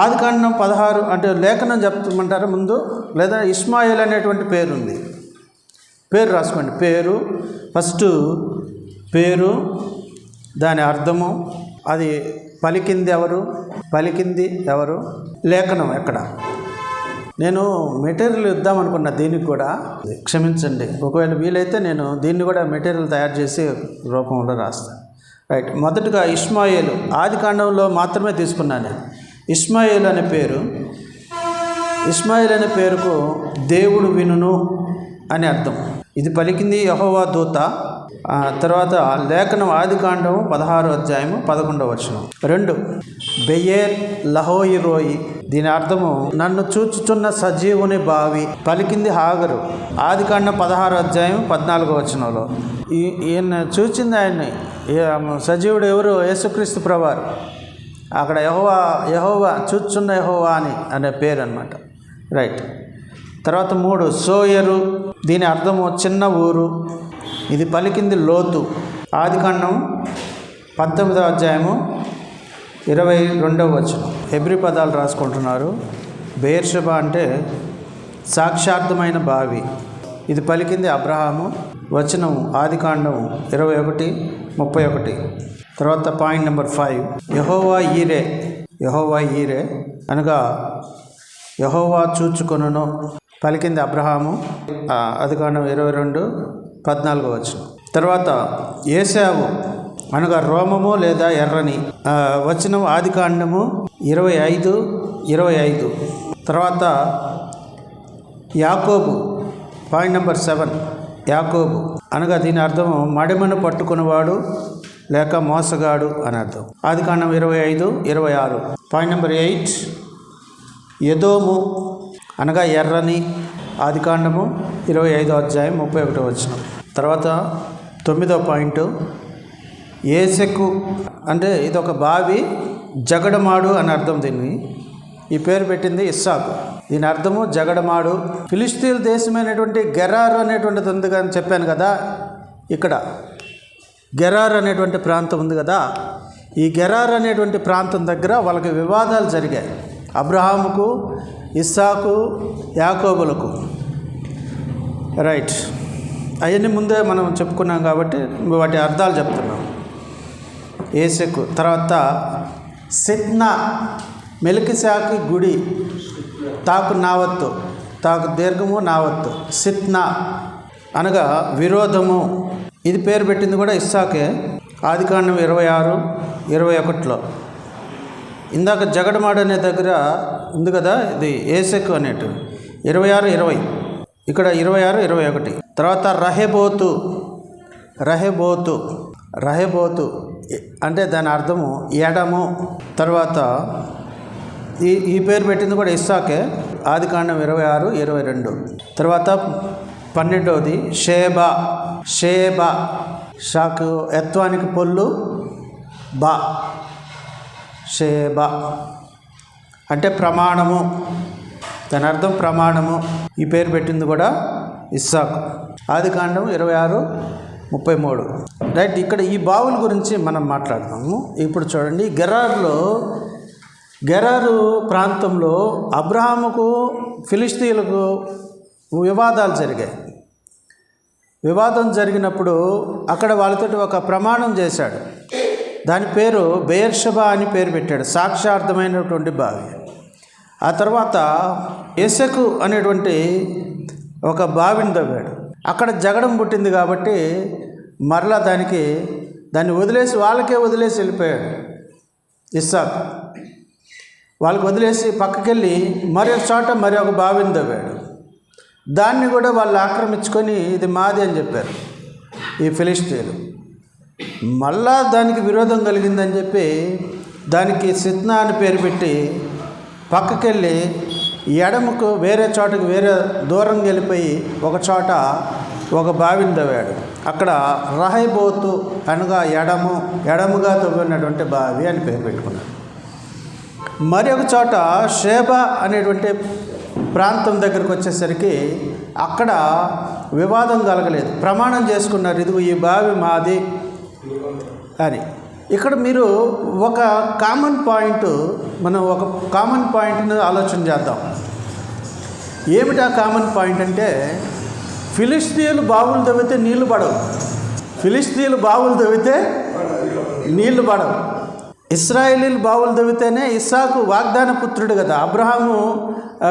ఆదికాండం 16 అంటే లేఖనం చెప్తామంటారా ముందు, లేదా ఇష్మాయేల్ అనేటువంటి పేరు ఉంది, పేరు రాసుకోండి. పేరు ఫస్ట్, పేరు, దాని అర్థము, అది పలికింది ఎవరు, లేఖనం ఎక్కడ. నేను మెటీరియల్ ఇద్దామనుకున్నా దీనికి కూడా, క్షమించండి. ఒకవేళ వీలైతే నేను దీన్ని కూడా మెటీరియల్ తయారు చేసి రూపంలో రాస్తాను. రైట్, మొదటగా ఇష్మాయేలు, ఆదికాండంలో మాత్రమే తీసుకున్నాను నేను. ఇష్మాయేల్ అనే పేరుకు దేవుడు వినును అని అర్థం. ఇది పలికింది యెహోవా దూత. తర్వాత లేఖనం ఆదికాండం 16వ అధ్యాయము 11వ వచనం. 2 బెయేర్ లహోయి రోయి, దీని అర్థము నన్ను చూచుచున్న సజీవుని బావి, పలికింది హాగరు. ఆదికాండం 16వ అధ్యాయం 14వ వచనంలో. ఈయన చూచింది ఆయన్ని, సజీవుడు ఎవరు? యేసుక్రీస్తు ప్రభువారు. అక్కడ యెహోవా చూచుచున్న యెహోవా అనే పేరు అన్నమాట. రైట్. తర్వాత 3 సోయరు, దీని అర్థము చిన్న ఊరు, ఇది పలికింది లోతు. ఆదికాండం 19వ అధ్యాయము 22వ వచనం. హెబ్రీ పదాలు రాసుకుంటున్నారు. బెయేర్షెబా అంటే సాక్షార్థమైన బావి, ఇది పలికింది అబ్రహాము. వచనం ఆదికాండం 21:31. తర్వాత పాయింట్ నెంబర్ 5, యెహోవా ఈరే అనగా యెహోవా చూచుకొనును పలికింది అబ్రహాము. ఆదికాండం 22:14 వచనం. తర్వాత ఏశావు అనగా రోమము లేదా ఎర్రని వచనం ఆదికాండము 25:25. తర్వాత యాకోబు పాయింట్ నెంబర్ 7, యాకోబు అనగా దీని అర్థము మడిమను పట్టుకునేవాడు లేక మోసగాడు అని అర్థం. ఆదికాండం 25:26. పాయింట్ నెంబర్ 8, ఎదోము అనగా ఎర్రని ఆదికాండము 25:31 వచనం. తర్వాత 9వ పాయింట్, ఏసెకు అంటే ఇదొక బావి, జగడమాడు అని అర్థం. ఈ పేరు పెట్టింది ఇస్సాకు. దీని అర్థము జగడమాడు. ఫిలిస్తీన్ దేశమైనటువంటి గెరారు అనేటువంటిది ఉంది అని చెప్పాను కదా. ఇక్కడ గెరారు అనేటువంటి ప్రాంతం ఉంది కదా. ఈ గెరారు అనేటువంటి ప్రాంతం దగ్గర వాళ్ళకి వివాదాలు జరిగాయి, అబ్రహాముకు, ఇస్సాకు, యాకోబులకు. రైట్, అవన్నీ ముందే మనం చెప్పుకున్నాం కాబట్టి వాటి అర్థాలు చెప్తున్నాం. ఏసెకు తర్వాత సిత్నా, మెలికిసాకి గుడి, తాకు నావత్తు, తాకు దీర్ఘము నావత్తు, సిత్నా అనగా విరోధము. ఇది పేరు పెట్టింది కూడా ఇస్సాకే. ఆదికాండం 26:21. ఇందాక జగడమాడు అనే దగ్గర ఉంది కదా, ఇది ఏసెకు అనేటు 26:20, ఇక్కడ 26:21. తర్వాత రహెబోతు అంటే దాని అర్థము ఎడము. తర్వాత ఈ పేరు పెట్టింది కూడా ఇస్సాకే. ఆదికాండం 26:22. తర్వాత 12వది షేబా, షాకు ఎత్వానికి పొల్లు బా, షేబా అంటే ప్రమాణము, దాని అర్థం ప్రమాణము. ఈ పేరు పెట్టింది కూడా ఇస్సాకు. ఆదికాండం 26:33. రైట్, ఇక్కడ ఈ బావుల గురించి మనం మాట్లాడదాము. ఇప్పుడు చూడండి, గెరారు ప్రాంతంలో అబ్రహాముకు ఫిలిస్తీన్లకు వివాదాలు జరిగాయి. వివాదం జరిగినప్పుడు అక్కడ వాళ్ళతోటి ఒక ప్రమాణం చేశాడు. దాని పేరు బెయేర్షెబా అని పేరు పెట్టాడు, సాక్షార్థమైనటువంటి బావి. ఆ తర్వాత ఏసెకు అనేటువంటి ఒక బావిని తవ్వాడు. అక్కడ జగడం పుట్టింది కాబట్టి మరలా దాన్ని వాళ్ళకే వదిలేసి వెళ్ళిపోయాడు ఇస్సాకు. వాళ్ళకి వదిలేసి పక్కకెళ్ళి మరొక చోట ఒక బావిని తవ్వాడు. దాన్ని కూడా వాళ్ళు ఆక్రమించుకొని ఇది మాది అని చెప్పారు ఈ ఫిలిస్తీన్లు. మళ్ళా దానికి విరోధం కలిగిందని చెప్పి దానికి సిత్నా అని పేరు పెట్టి పక్కకెళ్ళి ఎడమకు వేరే దూరంగా వెళ్ళిపోయి ఒక చోట ఒక బావిని తవ్వాడు. అక్కడ రహెబోతు అనగా ఎడముగా తవ్వినటువంటి బావి అని పేరు పెట్టుకున్నాడు. మరి ఒక చోట షేబా అనేటువంటి ప్రాంతం దగ్గరకు వచ్చేసరికి అక్కడ వివాదం కలగలేదు, ప్రమాణం చేసుకున్నారు, ఇదిగో ఈ బావి మాది అని. ఇక్కడ మీరు ఒక కామన్ పాయింట్ను ఆలోచన చేద్దాం. ఏమిటా కామన్ పాయింట్ అంటే, ఫిలిస్తీన్లు బావులు తవ్వితే నీళ్లు పడవు. ఇశ్రాయేలీలు బావులు తవ్వితేనే ఇస్సాకు వాగ్దాన పుత్రుడు కదా, అబ్రహాము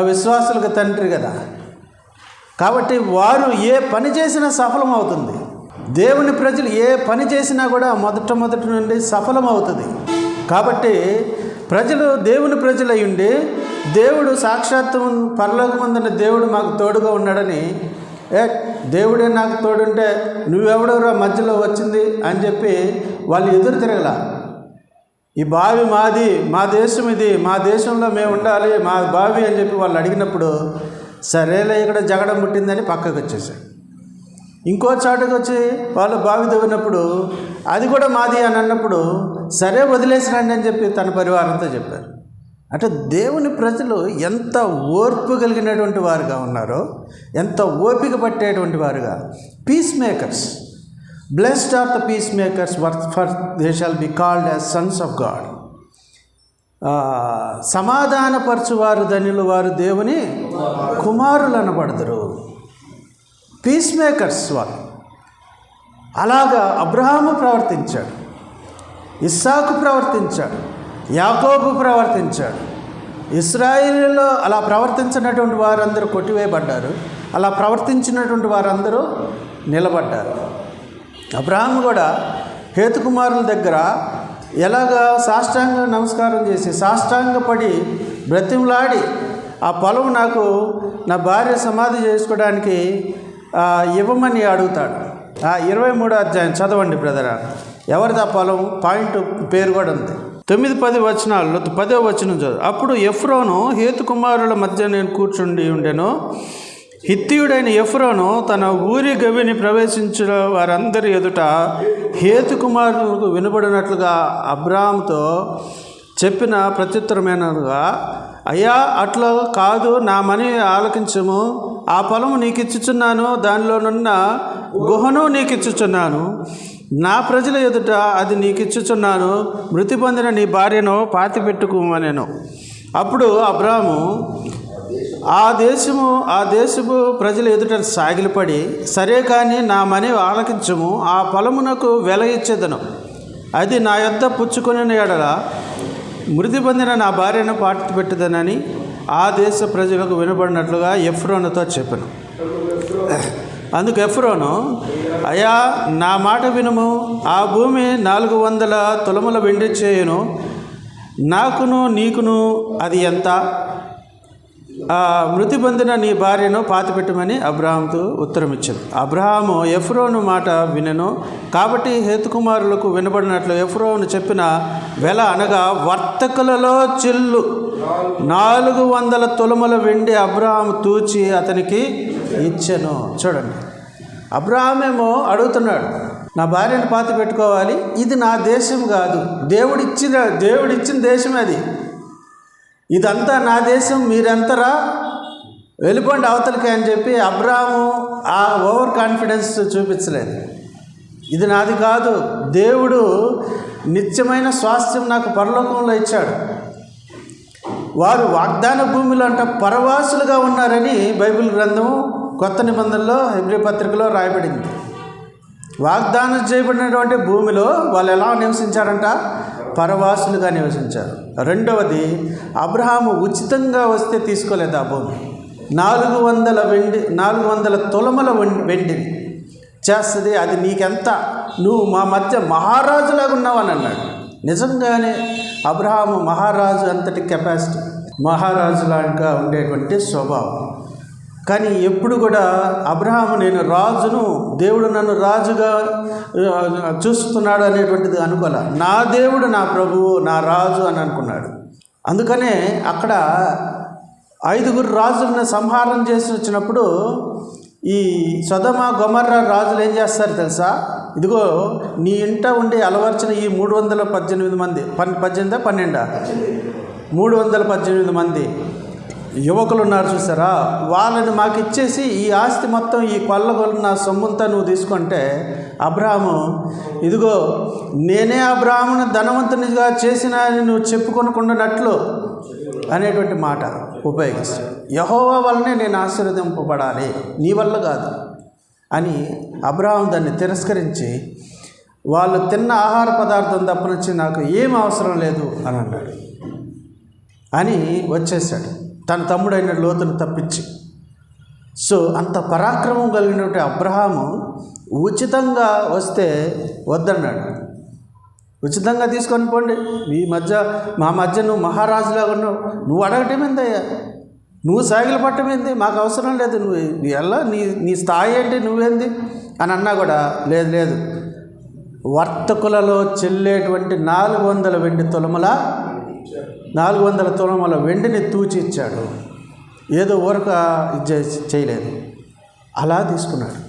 విశ్వాసులకు తండ్రి కదా. కాబట్టి వారు ఏ పని చేసినా సఫలం అవుతుంది. దేవుని ప్రజలు ఏ పని చేసినా కూడా మొదటి నుండి సఫలం అవుతుంది. కాబట్టి ప్రజలు దేవుని ప్రజలై ఉండి దేవుడు సాక్షాత్తు పరలోకమందున దేవుడు మాకు తోడుగా ఉన్నాడని, దేవుడే నాకు తోడుంటే నువ్వెవడెవరో మధ్యలో వచ్చింది అని చెప్పి వాళ్ళు ఎదురు తిరగల. ఈ బావి మాది, మా దేశం ఇది, మా దేశంలో మేము ఉండాలి, మా బావి అని చెప్పి వాళ్ళు అడిగినప్పుడు సరేలే ఇక్కడ జగడం పుట్టిందని పక్కకు వచ్చేసాడు. ఇంకో చాటుకు వచ్చి వాళ్ళు బావి తవ్వినప్పుడు అది కూడా మాది అని అన్నప్పుడు సరే వదిలేసిరండి అని చెప్పి తన పరివారంతో చెప్పారు. అంటే దేవుని ప్రజలు ఎంత ఓర్పు కలిగినటువంటి వారుగా ఉన్నారో, ఎంత ఓపిక పట్టేటువంటి వారుగా. Peace makers, blessed are the peace makers, for they shall be called as sons of God. సమాధానపరచువారు ధన్యులు, వారు దేవుని కుమారులు అనబడతారు. పీస్ మేకర్స్ వాళ్ళు. అలాగా అబ్రహాము ప్రవర్తించాడు, ఇస్సాకు ప్రవర్తించాడు, యాకోబు ప్రవర్తించాడు. ఇశ్రాయేలులో అలా ప్రవర్తించినటువంటి వారందరూ కొట్టివేయబడ్డారు, అలా ప్రవర్తించినటువంటి వారందరూ నిలబడ్డారు. అబ్రహాము కూడా హేతుకుమారుల దగ్గర ఎలాగా సాష్టాంగ నమస్కారం చేసి సాష్టాంగపడి బ్రతిమలాడి ఆ పొలం నాకు నా భార్య సమాధి చేసుకోవడానికి ఇవ్వమని అడుగుతాడు. 23వ అధ్యాయం చదవండి బ్రదర్. ఎవరిది ఆ పొలం? పాయింట్ పేరు కూడా ఉంది. 9-10 వచనాల్లో 10వ వచనం చదువు. అప్పుడు ఎఫ్రోను హేతుకుమారుల మధ్య నేను కూర్చుండి ఉండెను. హిత్తీయుడైన ఎఫ్రోను తన ఊరి గవిని ప్రవేశించిన వారందరి ఎదుట హేతుకుమారులకు వినబడినట్లుగా అబ్రాహాముతో చెప్పిన ప్రత్యుత్తరమైనగా, అయ్యా అట్లా కాదు, నా మని ఆలకించము. ఆ పొలము నీకు ఇచ్చుచున్నాను, దానిలోనున్న గుహను నీకు ఇచ్చుచున్నాను. నా ప్రజల ఎదుట అది నీకు ఇచ్చుచున్నాను. మృతి పొందిన నీ భార్యను పాతిపెట్టుకోమనెను. అప్పుడు అబ్రాహాము ఆ దేశపు ప్రజల ఎదుట సాగిలపడి, సరే కానీ నా మని ఆలకించము, ఆ పొలమునకు వెల ఇచ్చేదను. అది నా యొద్ద పుచ్చుకొని ఎడల మృతి పొందిన నా భార్యను పాతిపెట్టుదనని ఆ దేశ ప్రజలకు వినబడినట్లుగా ఎఫ్రోనుతో చెప్పాను. అందుకు ఎఫ్రోను, అయ్యా నా మాట వినుము, ఆ భూమి 400 తులముల వెండి చేయును, నాకును నీకును అది ఎంత? మృతి పొందిన నీ భార్యను పాతిపెట్టమని అబ్రహాముతో ఉత్తరం ఇచ్చింది. అబ్రహాము ఎఫ్రోను మాట వినెను. కాబట్టి హేతుకుమారులకు వినబడినట్లు ఎఫ్రోను చెప్పిన వెల అనగా వర్తకులలో చిల్లు 400 తులముల వెండి అబ్రహాము తూచి అతనికి ఇచ్చెను. చూడండి, అబ్రహామేమో అడుగుతున్నాడు, నా భార్యను పాతి పెట్టుకోవాలి, ఇది నా దేశం కాదు, దేవుడిచ్చిన దేశం అది, ఇదంతా నా దేశం, మీరెంతరా వెళ్ళిపోండి అవతలికి అని చెప్పి అబ్రహాము ఆ ఓవర్ కాన్ఫిడెన్స్ చూపించలేదు. ఇది నాది కాదు, దేవుడు నిత్యమైన స్వాస్థ్యం నాకు పరలోకంలో ఇచ్చాడు. వారు వాగ్దాన భూమిలో అంట పరవాసులుగా ఉన్నారని బైబిల్ గ్రంథం కొత్త నిబంధనలో హెబ్రీ పత్రికలో రాయబడింది. వాగ్దానం చేయబడినటువంటి భూమిలో వాళ్ళు ఎలా నివసించారంట? పరవాసులుగా నివసించారు. రెండవది, అబ్రహాము ఉచితంగా వస్తే తీసుకోలేదు ఆ భూమి. 400 తులముల వెండిని చేస్తుంది, అది నీకెంత, నువ్వు మా మధ్య మహారాజులాగా ఉన్నావని అన్నాడు. నిజంగానే అబ్రహాము మహారాజు అంతటి కెపాసిటీ, మహారాజులాగా ఉండేటువంటి స్వభావం. కానీ ఎప్పుడు కూడా అబ్రహాము నేను రాజును, దేవుడు నన్ను రాజుగా చూస్తున్నాడు అనేటువంటిది అనుకోలే. నా దేవుడు నా ప్రభువు నా రాజు అని అనుకున్నాడు. అందుకనే అక్కడ 5 రాజులను సంహారం చేసి వచ్చినప్పుడు ఈ సొదొమ గొమొర్రా రాజులు ఏం చేస్తారు తెలుసా? ఇదిగో నీ ఇంట ఉండి అలవర్చిన ఈ 318 మంది 318 మంది యువకులు ఉన్నారు చూసారా, వాళ్ళని మాకు ఇచ్చేసి ఈ ఆస్తి మొత్తం ఈ కొల్లగొన్న సొమ్ముంతా నువ్వు తీసుకుంటే, అబ్రహాము ఇదిగో నేనే అబ్రహామును ధనవంతునిగా చేసిన నువ్వు చెప్పుకొనుకున్నట్లు అనేటువంటి మాట ఉపయోగిస్తాడు. యెహోవా వల్లనే నేను ఆశీర్వదింపబడాలి, నీ వల్ల కాదు అని అబ్రహాము దాన్ని తిరస్కరించి, వాళ్ళు తిన్న ఆహార పదార్థం తప్పనిచ్చి నాకు ఏం అవసరం లేదు అని అన్నాడు. అని వచ్చేసాడు తన తమ్ముడైన లోతును తప్పించి. సో అంత పరాక్రమం కలిగినటువంటి అబ్రహాము ఉచితంగా వస్తే వద్దన్నాడు. ఉచితంగా తీసుకొని పోండి, మా మధ్య నువ్వు మహారాజులాగా ఉన్నావు, నువ్వు అడగటమేందయ్యా, నువ్వు సాగిల పట్టమేంది, మాకు అవసరం లేదు, నువ్వు ఎలా నీ స్థాయి ఏంటి, నువ్వేంది అని అన్నా కూడా లేదు, వర్తకులలో చెల్లేటువంటి 400 తులముల వెండిని తూచి ఇచ్చాడు. ఏదో ఊరక చేయలేదు, అలా తీసుకున్నాడు.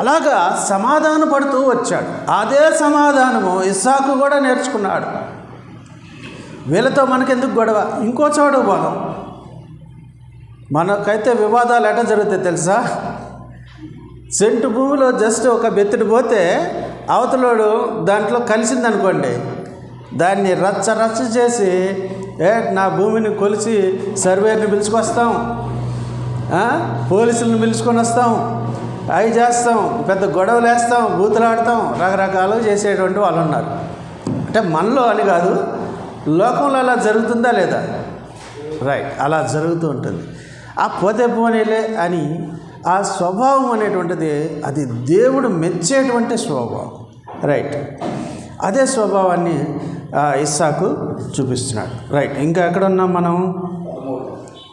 అలాగా సమాధాన పడుతూ వచ్చాడు. అదే సమాధానము ఇస్సాకు కూడా నేర్చుకున్నాడు. వీళ్ళతో మనకెందుకు గొడవ, ఇంకో చోటు పోదాం. మనకైతే వివాదాలు ఎట్లా జరుగుతాయి తెలుసా? సెంటు భూమిలో జస్ట్ ఒక బెత్తుడు పోతే అవతలోడు దాంట్లో కలిసిందనుకోండి, దాన్ని రచ్చ చేసి నా భూమిని కొలిసి సర్వేర్ని పిలుచుకొస్తాం, పోలీసులను పిలుచుకొని వస్తాం, అవి చేస్తాం, పెద్ద గొడవలు వేస్తాం, బూతులాడతాం, రకరకాలు చేసేటువంటి వాళ్ళు ఉన్నారు. అంటే మనలో అని కాదు, లోకంలో అలా జరుగుతుందా లేదా? రైట్, అలా జరుగుతూ ఉంటుంది. ఆ పోతే పోనీలే అని ఆ స్వభావం అనేటువంటిది అది దేవుడు మెచ్చేటువంటి స్వభావం. రైట్, అదే స్వభావాన్ని ఇస్సాకు చూపిస్తున్నాడు. రైట్, ఇంకా ఎక్కడ ఉన్నాం మనం?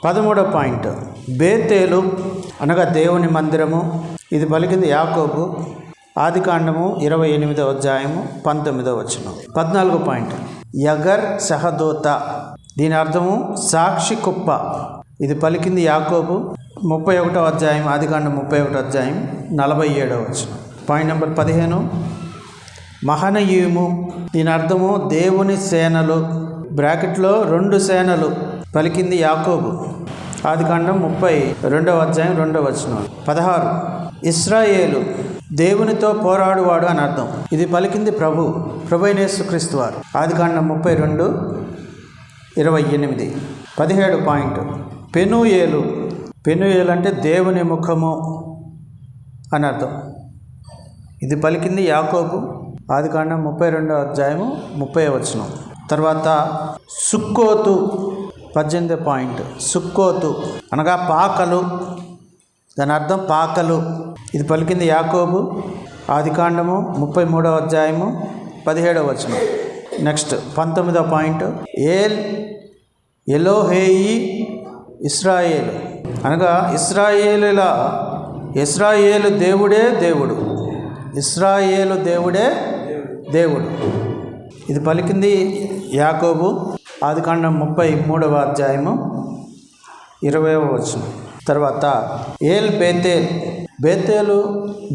13వ పాయింట్, బేతేలు అనగా దేవుని మందిరము. ఇది పలికింది యాకోబు, ఆదికాండము 28వ అధ్యాయము 19వ వచనం. 14వ పాయింట్, యగర్ సహదోత. దీని అర్థము సాక్షి కుప్ప. ఇది పలికింది యాకోబు 31వ అధ్యాయం, ఆదికాండం 31వ అధ్యాయం 47వ వచనం. Point number 15, మహనయీము. దీని అర్థము దేవుని సేనలు. బ్రాకెట్లో 2 సేనలు. పలికింది యాకోబు, ఆదికాండం 32వ అధ్యాయం 2వ వచనం. 16, ఇశ్రాయేలు, దేవునితో పోరాడువాడు అని అర్థం. ఇది పలికింది ప్రభు అయిన యేసుక్రీస్తు వారు, ఆదికాండం 32:28. 17 పాయింట్, పెనూయేలు. పెనూయేలు అంటే దేవుని ముఖము అని అర్థం. ఇది పలికింది యాకోబు, ఆదికాండం 32వ అధ్యాయము 30వ వచనం. తర్వాత సుక్కోతు, 18వ పాయింట్, సుక్కోతు అనగా పాకలు. దాని అర్థం పాకలు. ఇది పలికింది యాకోబు, ఆదికాండము 33వ అధ్యాయము 17వ వచనం. నెక్స్ట్ 19వ పాయింట్, ఎలోహేయి ఇశ్రాయేలు అనగా ఇశ్రాయేలు దేవుడే దేవుడు. ఇశ్రాయేలు దేవుడే దేవుడు. ఇది పలికింది యాకోబు, ఆదికాండం 33వ అధ్యాయము 20వ వచనం. తర్వాత బేతేలు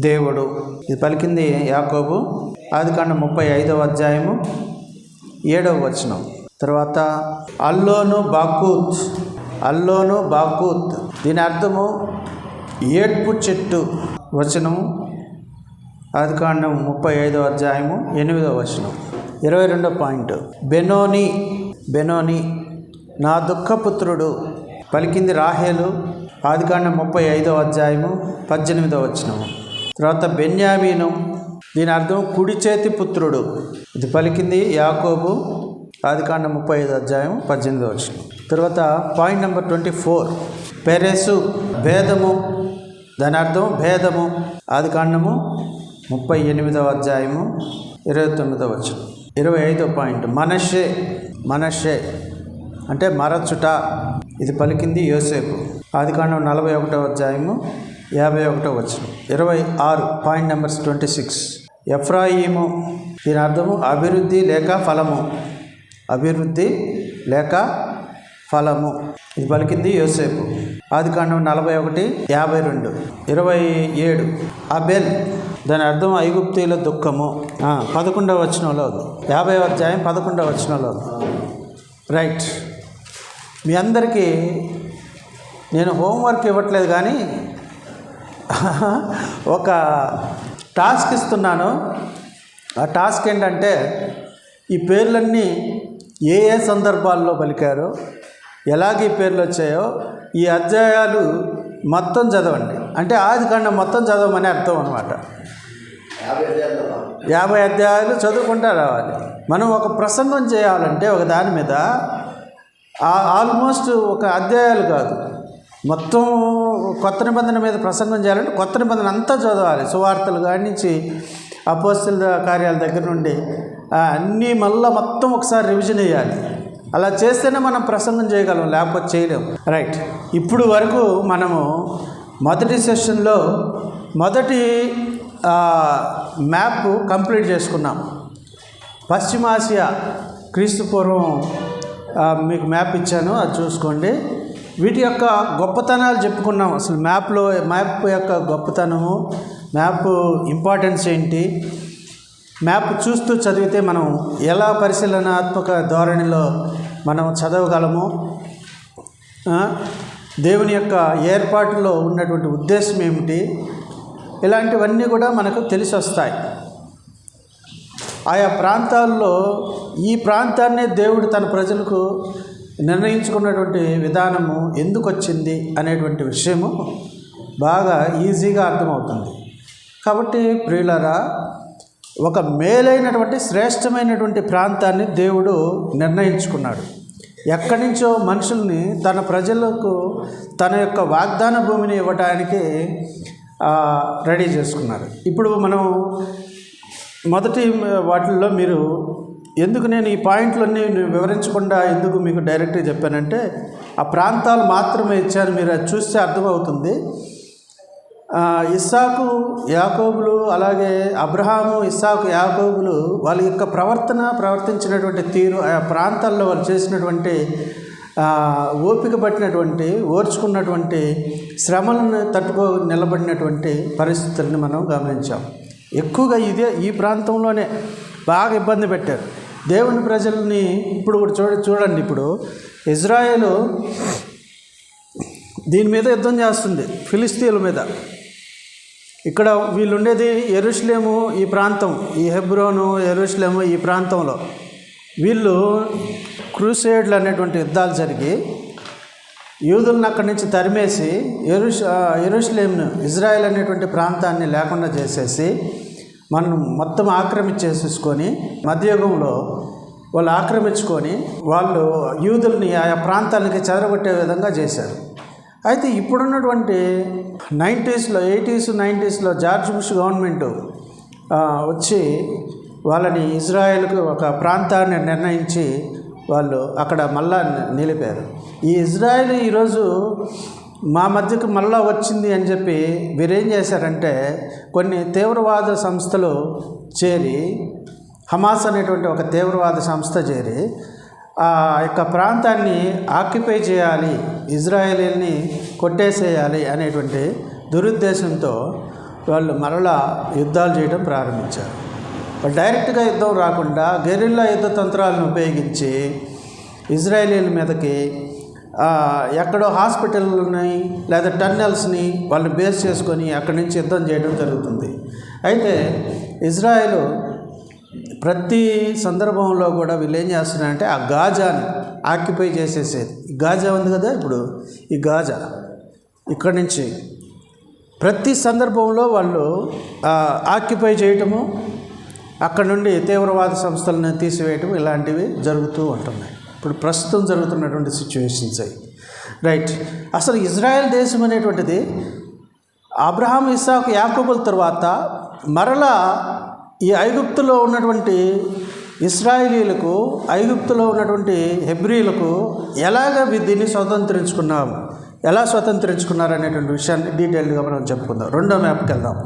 దేవుడు. ఇది పలికింది యాకోబు, ఆదికాండం 35వ అధ్యాయము 7వ వచనం. తర్వాత అల్లోను బాకూత్. దీని అర్థము ఏడ్పు చెట్టు. వచనము ఆదికాండం 35వ అధ్యాయము 8వ వచనం. 22వ పాయింట్, బెనోని నా దుఃఖపుత్రుడు. పలికింది రాహేలు, ఆదికాండం 35వ అధ్యాయము 18వ వచనము. తర్వాత బెన్యామీను. దీని అర్థం కుడి చేతి పుత్రుడు. ఇది పలికింది యాకోబు, ఆదికాండం 35వ అధ్యాయం 18వ వచనం. తర్వాత పాయింట్ నెంబర్ 24, పెరెసు, భేదము. దాని అర్థం భేదము, ఆదికాండము 38వ అధ్యాయము 29వ వచనం. 25వ పాయింట్, మనషే అంటే మరచుట. ఇది పలికింది యోసేపు, ఆదికాండం 41వ అధ్యాయము 51వ వచనం. 26 పాయింట్ నెంబర్స్ 26, ఎఫ్రాయిము. దీని అర్థము అభివృద్ధి లేక ఫలము. ఇది పలికింది యోసేపు, ఆదికాండం 41:52. 27 అబెల్. దాని అర్థం ఐగుప్తీయుల దుఃఖము. 11వ వచనంలో ఉంది, 50వ అధ్యాయం 11వ వచనంలో ఉంది. రైట్, మీ అందరికీ నేను హోంవర్క్ ఇవ్వట్లేదు కానీ ఒక టాస్క్ ఇస్తున్నాను. ఆ టాస్క్ ఏంటంటే ఈ పేర్లన్నీ ఏ సందర్భాల్లో పలికారో, ఎలాగ ఈ పేర్లు వచ్చాయో ఈ అధ్యాయాలు మొత్తం చదవండి. అంటే ఆదికాండం మొత్తం చదవమని అర్థం అన్నమాట. 50 అధ్యాయాలు చదువుకుంటూ రావాలి. మనం ఒక ప్రసంగం చేయాలంటే ఒక దాని మీద ఆల్మోస్ట్ ఒక అధ్యాయాలు కాదు, మొత్తం కొత్త నిబంధన మీద ప్రసంగం చేయాలంటే కొత్త నిబంధన అంతా చదవాలి. సువార్తలు కాడి నుంచి అపోస్తలుల కార్యాల దగ్గర నుండి అన్నీ మళ్ళీ మొత్తం ఒకసారి రివిజన్ చేయాలి. అలా చేస్తేనే మనం ప్రసంగం చేయగలం, లేకపోతే చేయలేం. రైట్, ఇప్పుడు వరకు మనము మొదటి సెషన్లో మొదటి మ్యాప్ కంప్లీట్ చేసుకున్నాం. పశ్చిమాసియా క్రీస్తు పూర్వం మీకు మ్యాప్ ఇచ్చాను, అది చూసుకోండి. వీటి యొక్క గొప్పతనాలు చెప్పుకున్నాం. అసలు మ్యాప్ యొక్క గొప్పతనము, మ్యాప్ ఇంపార్టెన్స్ ఏంటి, మ్యాప్ చూస్తూ చదివితే మనం ఎలా పరిశీలనాత్మక ధోరణిలో మనం చదవగలము, దేవుని యొక్క ఏర్పాటులో ఉన్నటువంటి ఉద్దేశం ఏమిటి, ఇలాంటివన్నీ కూడా మనకు తెలిసి వస్తాయి. ఆయా ప్రాంతాల్లో ఈ ప్రాంతాన్నే దేవుడు తన ప్రజలకు నిర్ణయించుకున్నటువంటి విధానము ఎందుకు వచ్చింది అనేటువంటి విషయము బాగా ఈజీగా అర్థమవుతుంది. కాబట్టి ప్రియులారా, ఒక మేలైనటువంటి శ్రేష్టమైనటువంటి ప్రాంతాన్ని దేవుడు నిర్ణయించుకున్నాడు. ఎక్కడి నుంచో మనుషుల్ని తన ప్రజలకు తన యొక్క వాగ్దాన భూమిని ఇవ్వడానికి రెడీ చేసుకున్నాడు. ఇప్పుడు మనం మొదటి వాటిల్లో మీరు ఎందుకు నేను ఈ పాయింట్లన్నీ వివరించకుండా ఎందుకు మీకు డైరెక్ట్గా చెప్పానంటే, ఆ ప్రాంతాలు మాత్రమే ఇచ్చాను, మీరు అది చూస్తే అర్థమవుతుంది. ఇస్సాకు యాకోబులు, అలాగే అబ్రహాము, ఇస్సాకు, యాకోబులు వాళ్ళ యొక్క ప్రవర్తించినటువంటి తీరు, ఆ ప్రాంతాల్లో వాళ్ళు చేసినటువంటి ఓపిక పట్టినటువంటి, ఓర్చుకున్నటువంటి, శ్రమలను నిలబడినటువంటి పరిస్థితులను మనం గమనించాం. ఎక్కువగా ఈ ప్రాంతంలోనే బాగా ఇబ్బంది పెట్టారు దేవుని ప్రజల్ని. ఇప్పుడు చూడండి, ఇప్పుడు ఇజ్రాయేలు దీని మీద యుద్ధం చేస్తుంది, ఫిలిస్తీన్ల మీద. ఇక్కడ వీళ్ళు ఉండేది యెరూషలేము, ఈ ప్రాంతం, ఈ హెబ్రోను, యెరూషలేము, ఈ ప్రాంతంలో వీళ్ళు క్రూసేడ్లు అనేటువంటి యుద్ధాలు జరిగి యూదులను అక్కడి నుంచి తరిమేసి యెరూషలేమును, ఇజ్రాయెల్ అనేటువంటి ప్రాంతాన్ని లేకుండా చేసేసి మనం మొత్తం ఆక్రమించేసేసుకొని, మధ్యయుగంలో వాళ్ళు ఆక్రమించుకొని వాళ్ళు యూదుల్ని ఆయా ప్రాంతాలకి చెదరగొట్టే విధంగా చేశారు. అయితే ఇప్పుడున్నటువంటి 80s, 90s George bush government వచ్చి వాళ్ళని ఇజ్రాయెల్కు ఒక ప్రాంతాన్ని నిర్ణయించి వాళ్ళు అక్కడ మళ్ళా నిలిపారు. ఈ ఇజ్రాయెల్ ఈరోజు మా మధ్యకు మళ్ళా వచ్చింది అని చెప్పి వీరేం చేశారంటే, కొన్ని తీవ్రవాద సంస్థలు చేరి, హమాస్ అనేటువంటి ఒక తీవ్రవాద సంస్థ చేరి ఆ యొక్క ప్రాంతాన్ని ఆక్యుపై చేయాలి, ఇజ్రాయేలీని కొట్టేసేయాలి అనేటువంటి దురుద్దేశంతో వాళ్ళు మరలా యుద్ధాలు చేయడం ప్రారంభించారు. డైరెక్ట్గా యుద్ధం రాకుండా గెరిల్లా యుద్ధ తంత్రాలను ఉపయోగించి ఇజ్రాయేలీల మీదకి ఎక్కడో హాస్పిటల్ని లేదా టన్నెల్స్ని వాళ్ళు బేస్ చేసుకొని అక్కడి నుంచి యుద్ధం చేయడం జరుగుతుంది. అయితే ఇజ్రాయేలు ప్రతి సందర్భంలో కూడా వీళ్ళు ఏం చేస్తున్నారంటే ఆ గాజాని ఆక్యుపై చేసేసేది. గాజా ఉంది కదా, ఇప్పుడు ఈ గాజా ఇక్కడి నుంచి ప్రతి సందర్భంలో వాళ్ళు ఆక్యుపై చేయటము, అక్కడ నుండి తీవ్రవాద సంస్థలను తీసివేయటం, ఇలాంటివి జరుగుతూ ఉంటున్నాయి. ఇప్పుడు ప్రస్తుతం జరుగుతున్నటువంటి సిచ్యువేషన్స్ అవి. రైట్. అసలు ఇజ్రాయెల్ దేశం అనేటువంటిది అబ్రహాం, ఇస్సాకు, యాకోబుల తర్వాత మరలా ఈ ఐగుప్తులో ఉన్నటువంటి ఇశ్రాయేలీలకు, ఐగుప్తులో ఉన్నటువంటి హెబ్రీలకు ఎలాగ దీన్ని ఎలా స్వతంత్రించుకున్నారు అనేటువంటి విషయాన్ని డీటెయిల్గా మనం చెప్పుకుందాం. రెండో మ్యాప్కి వెళ్దాం.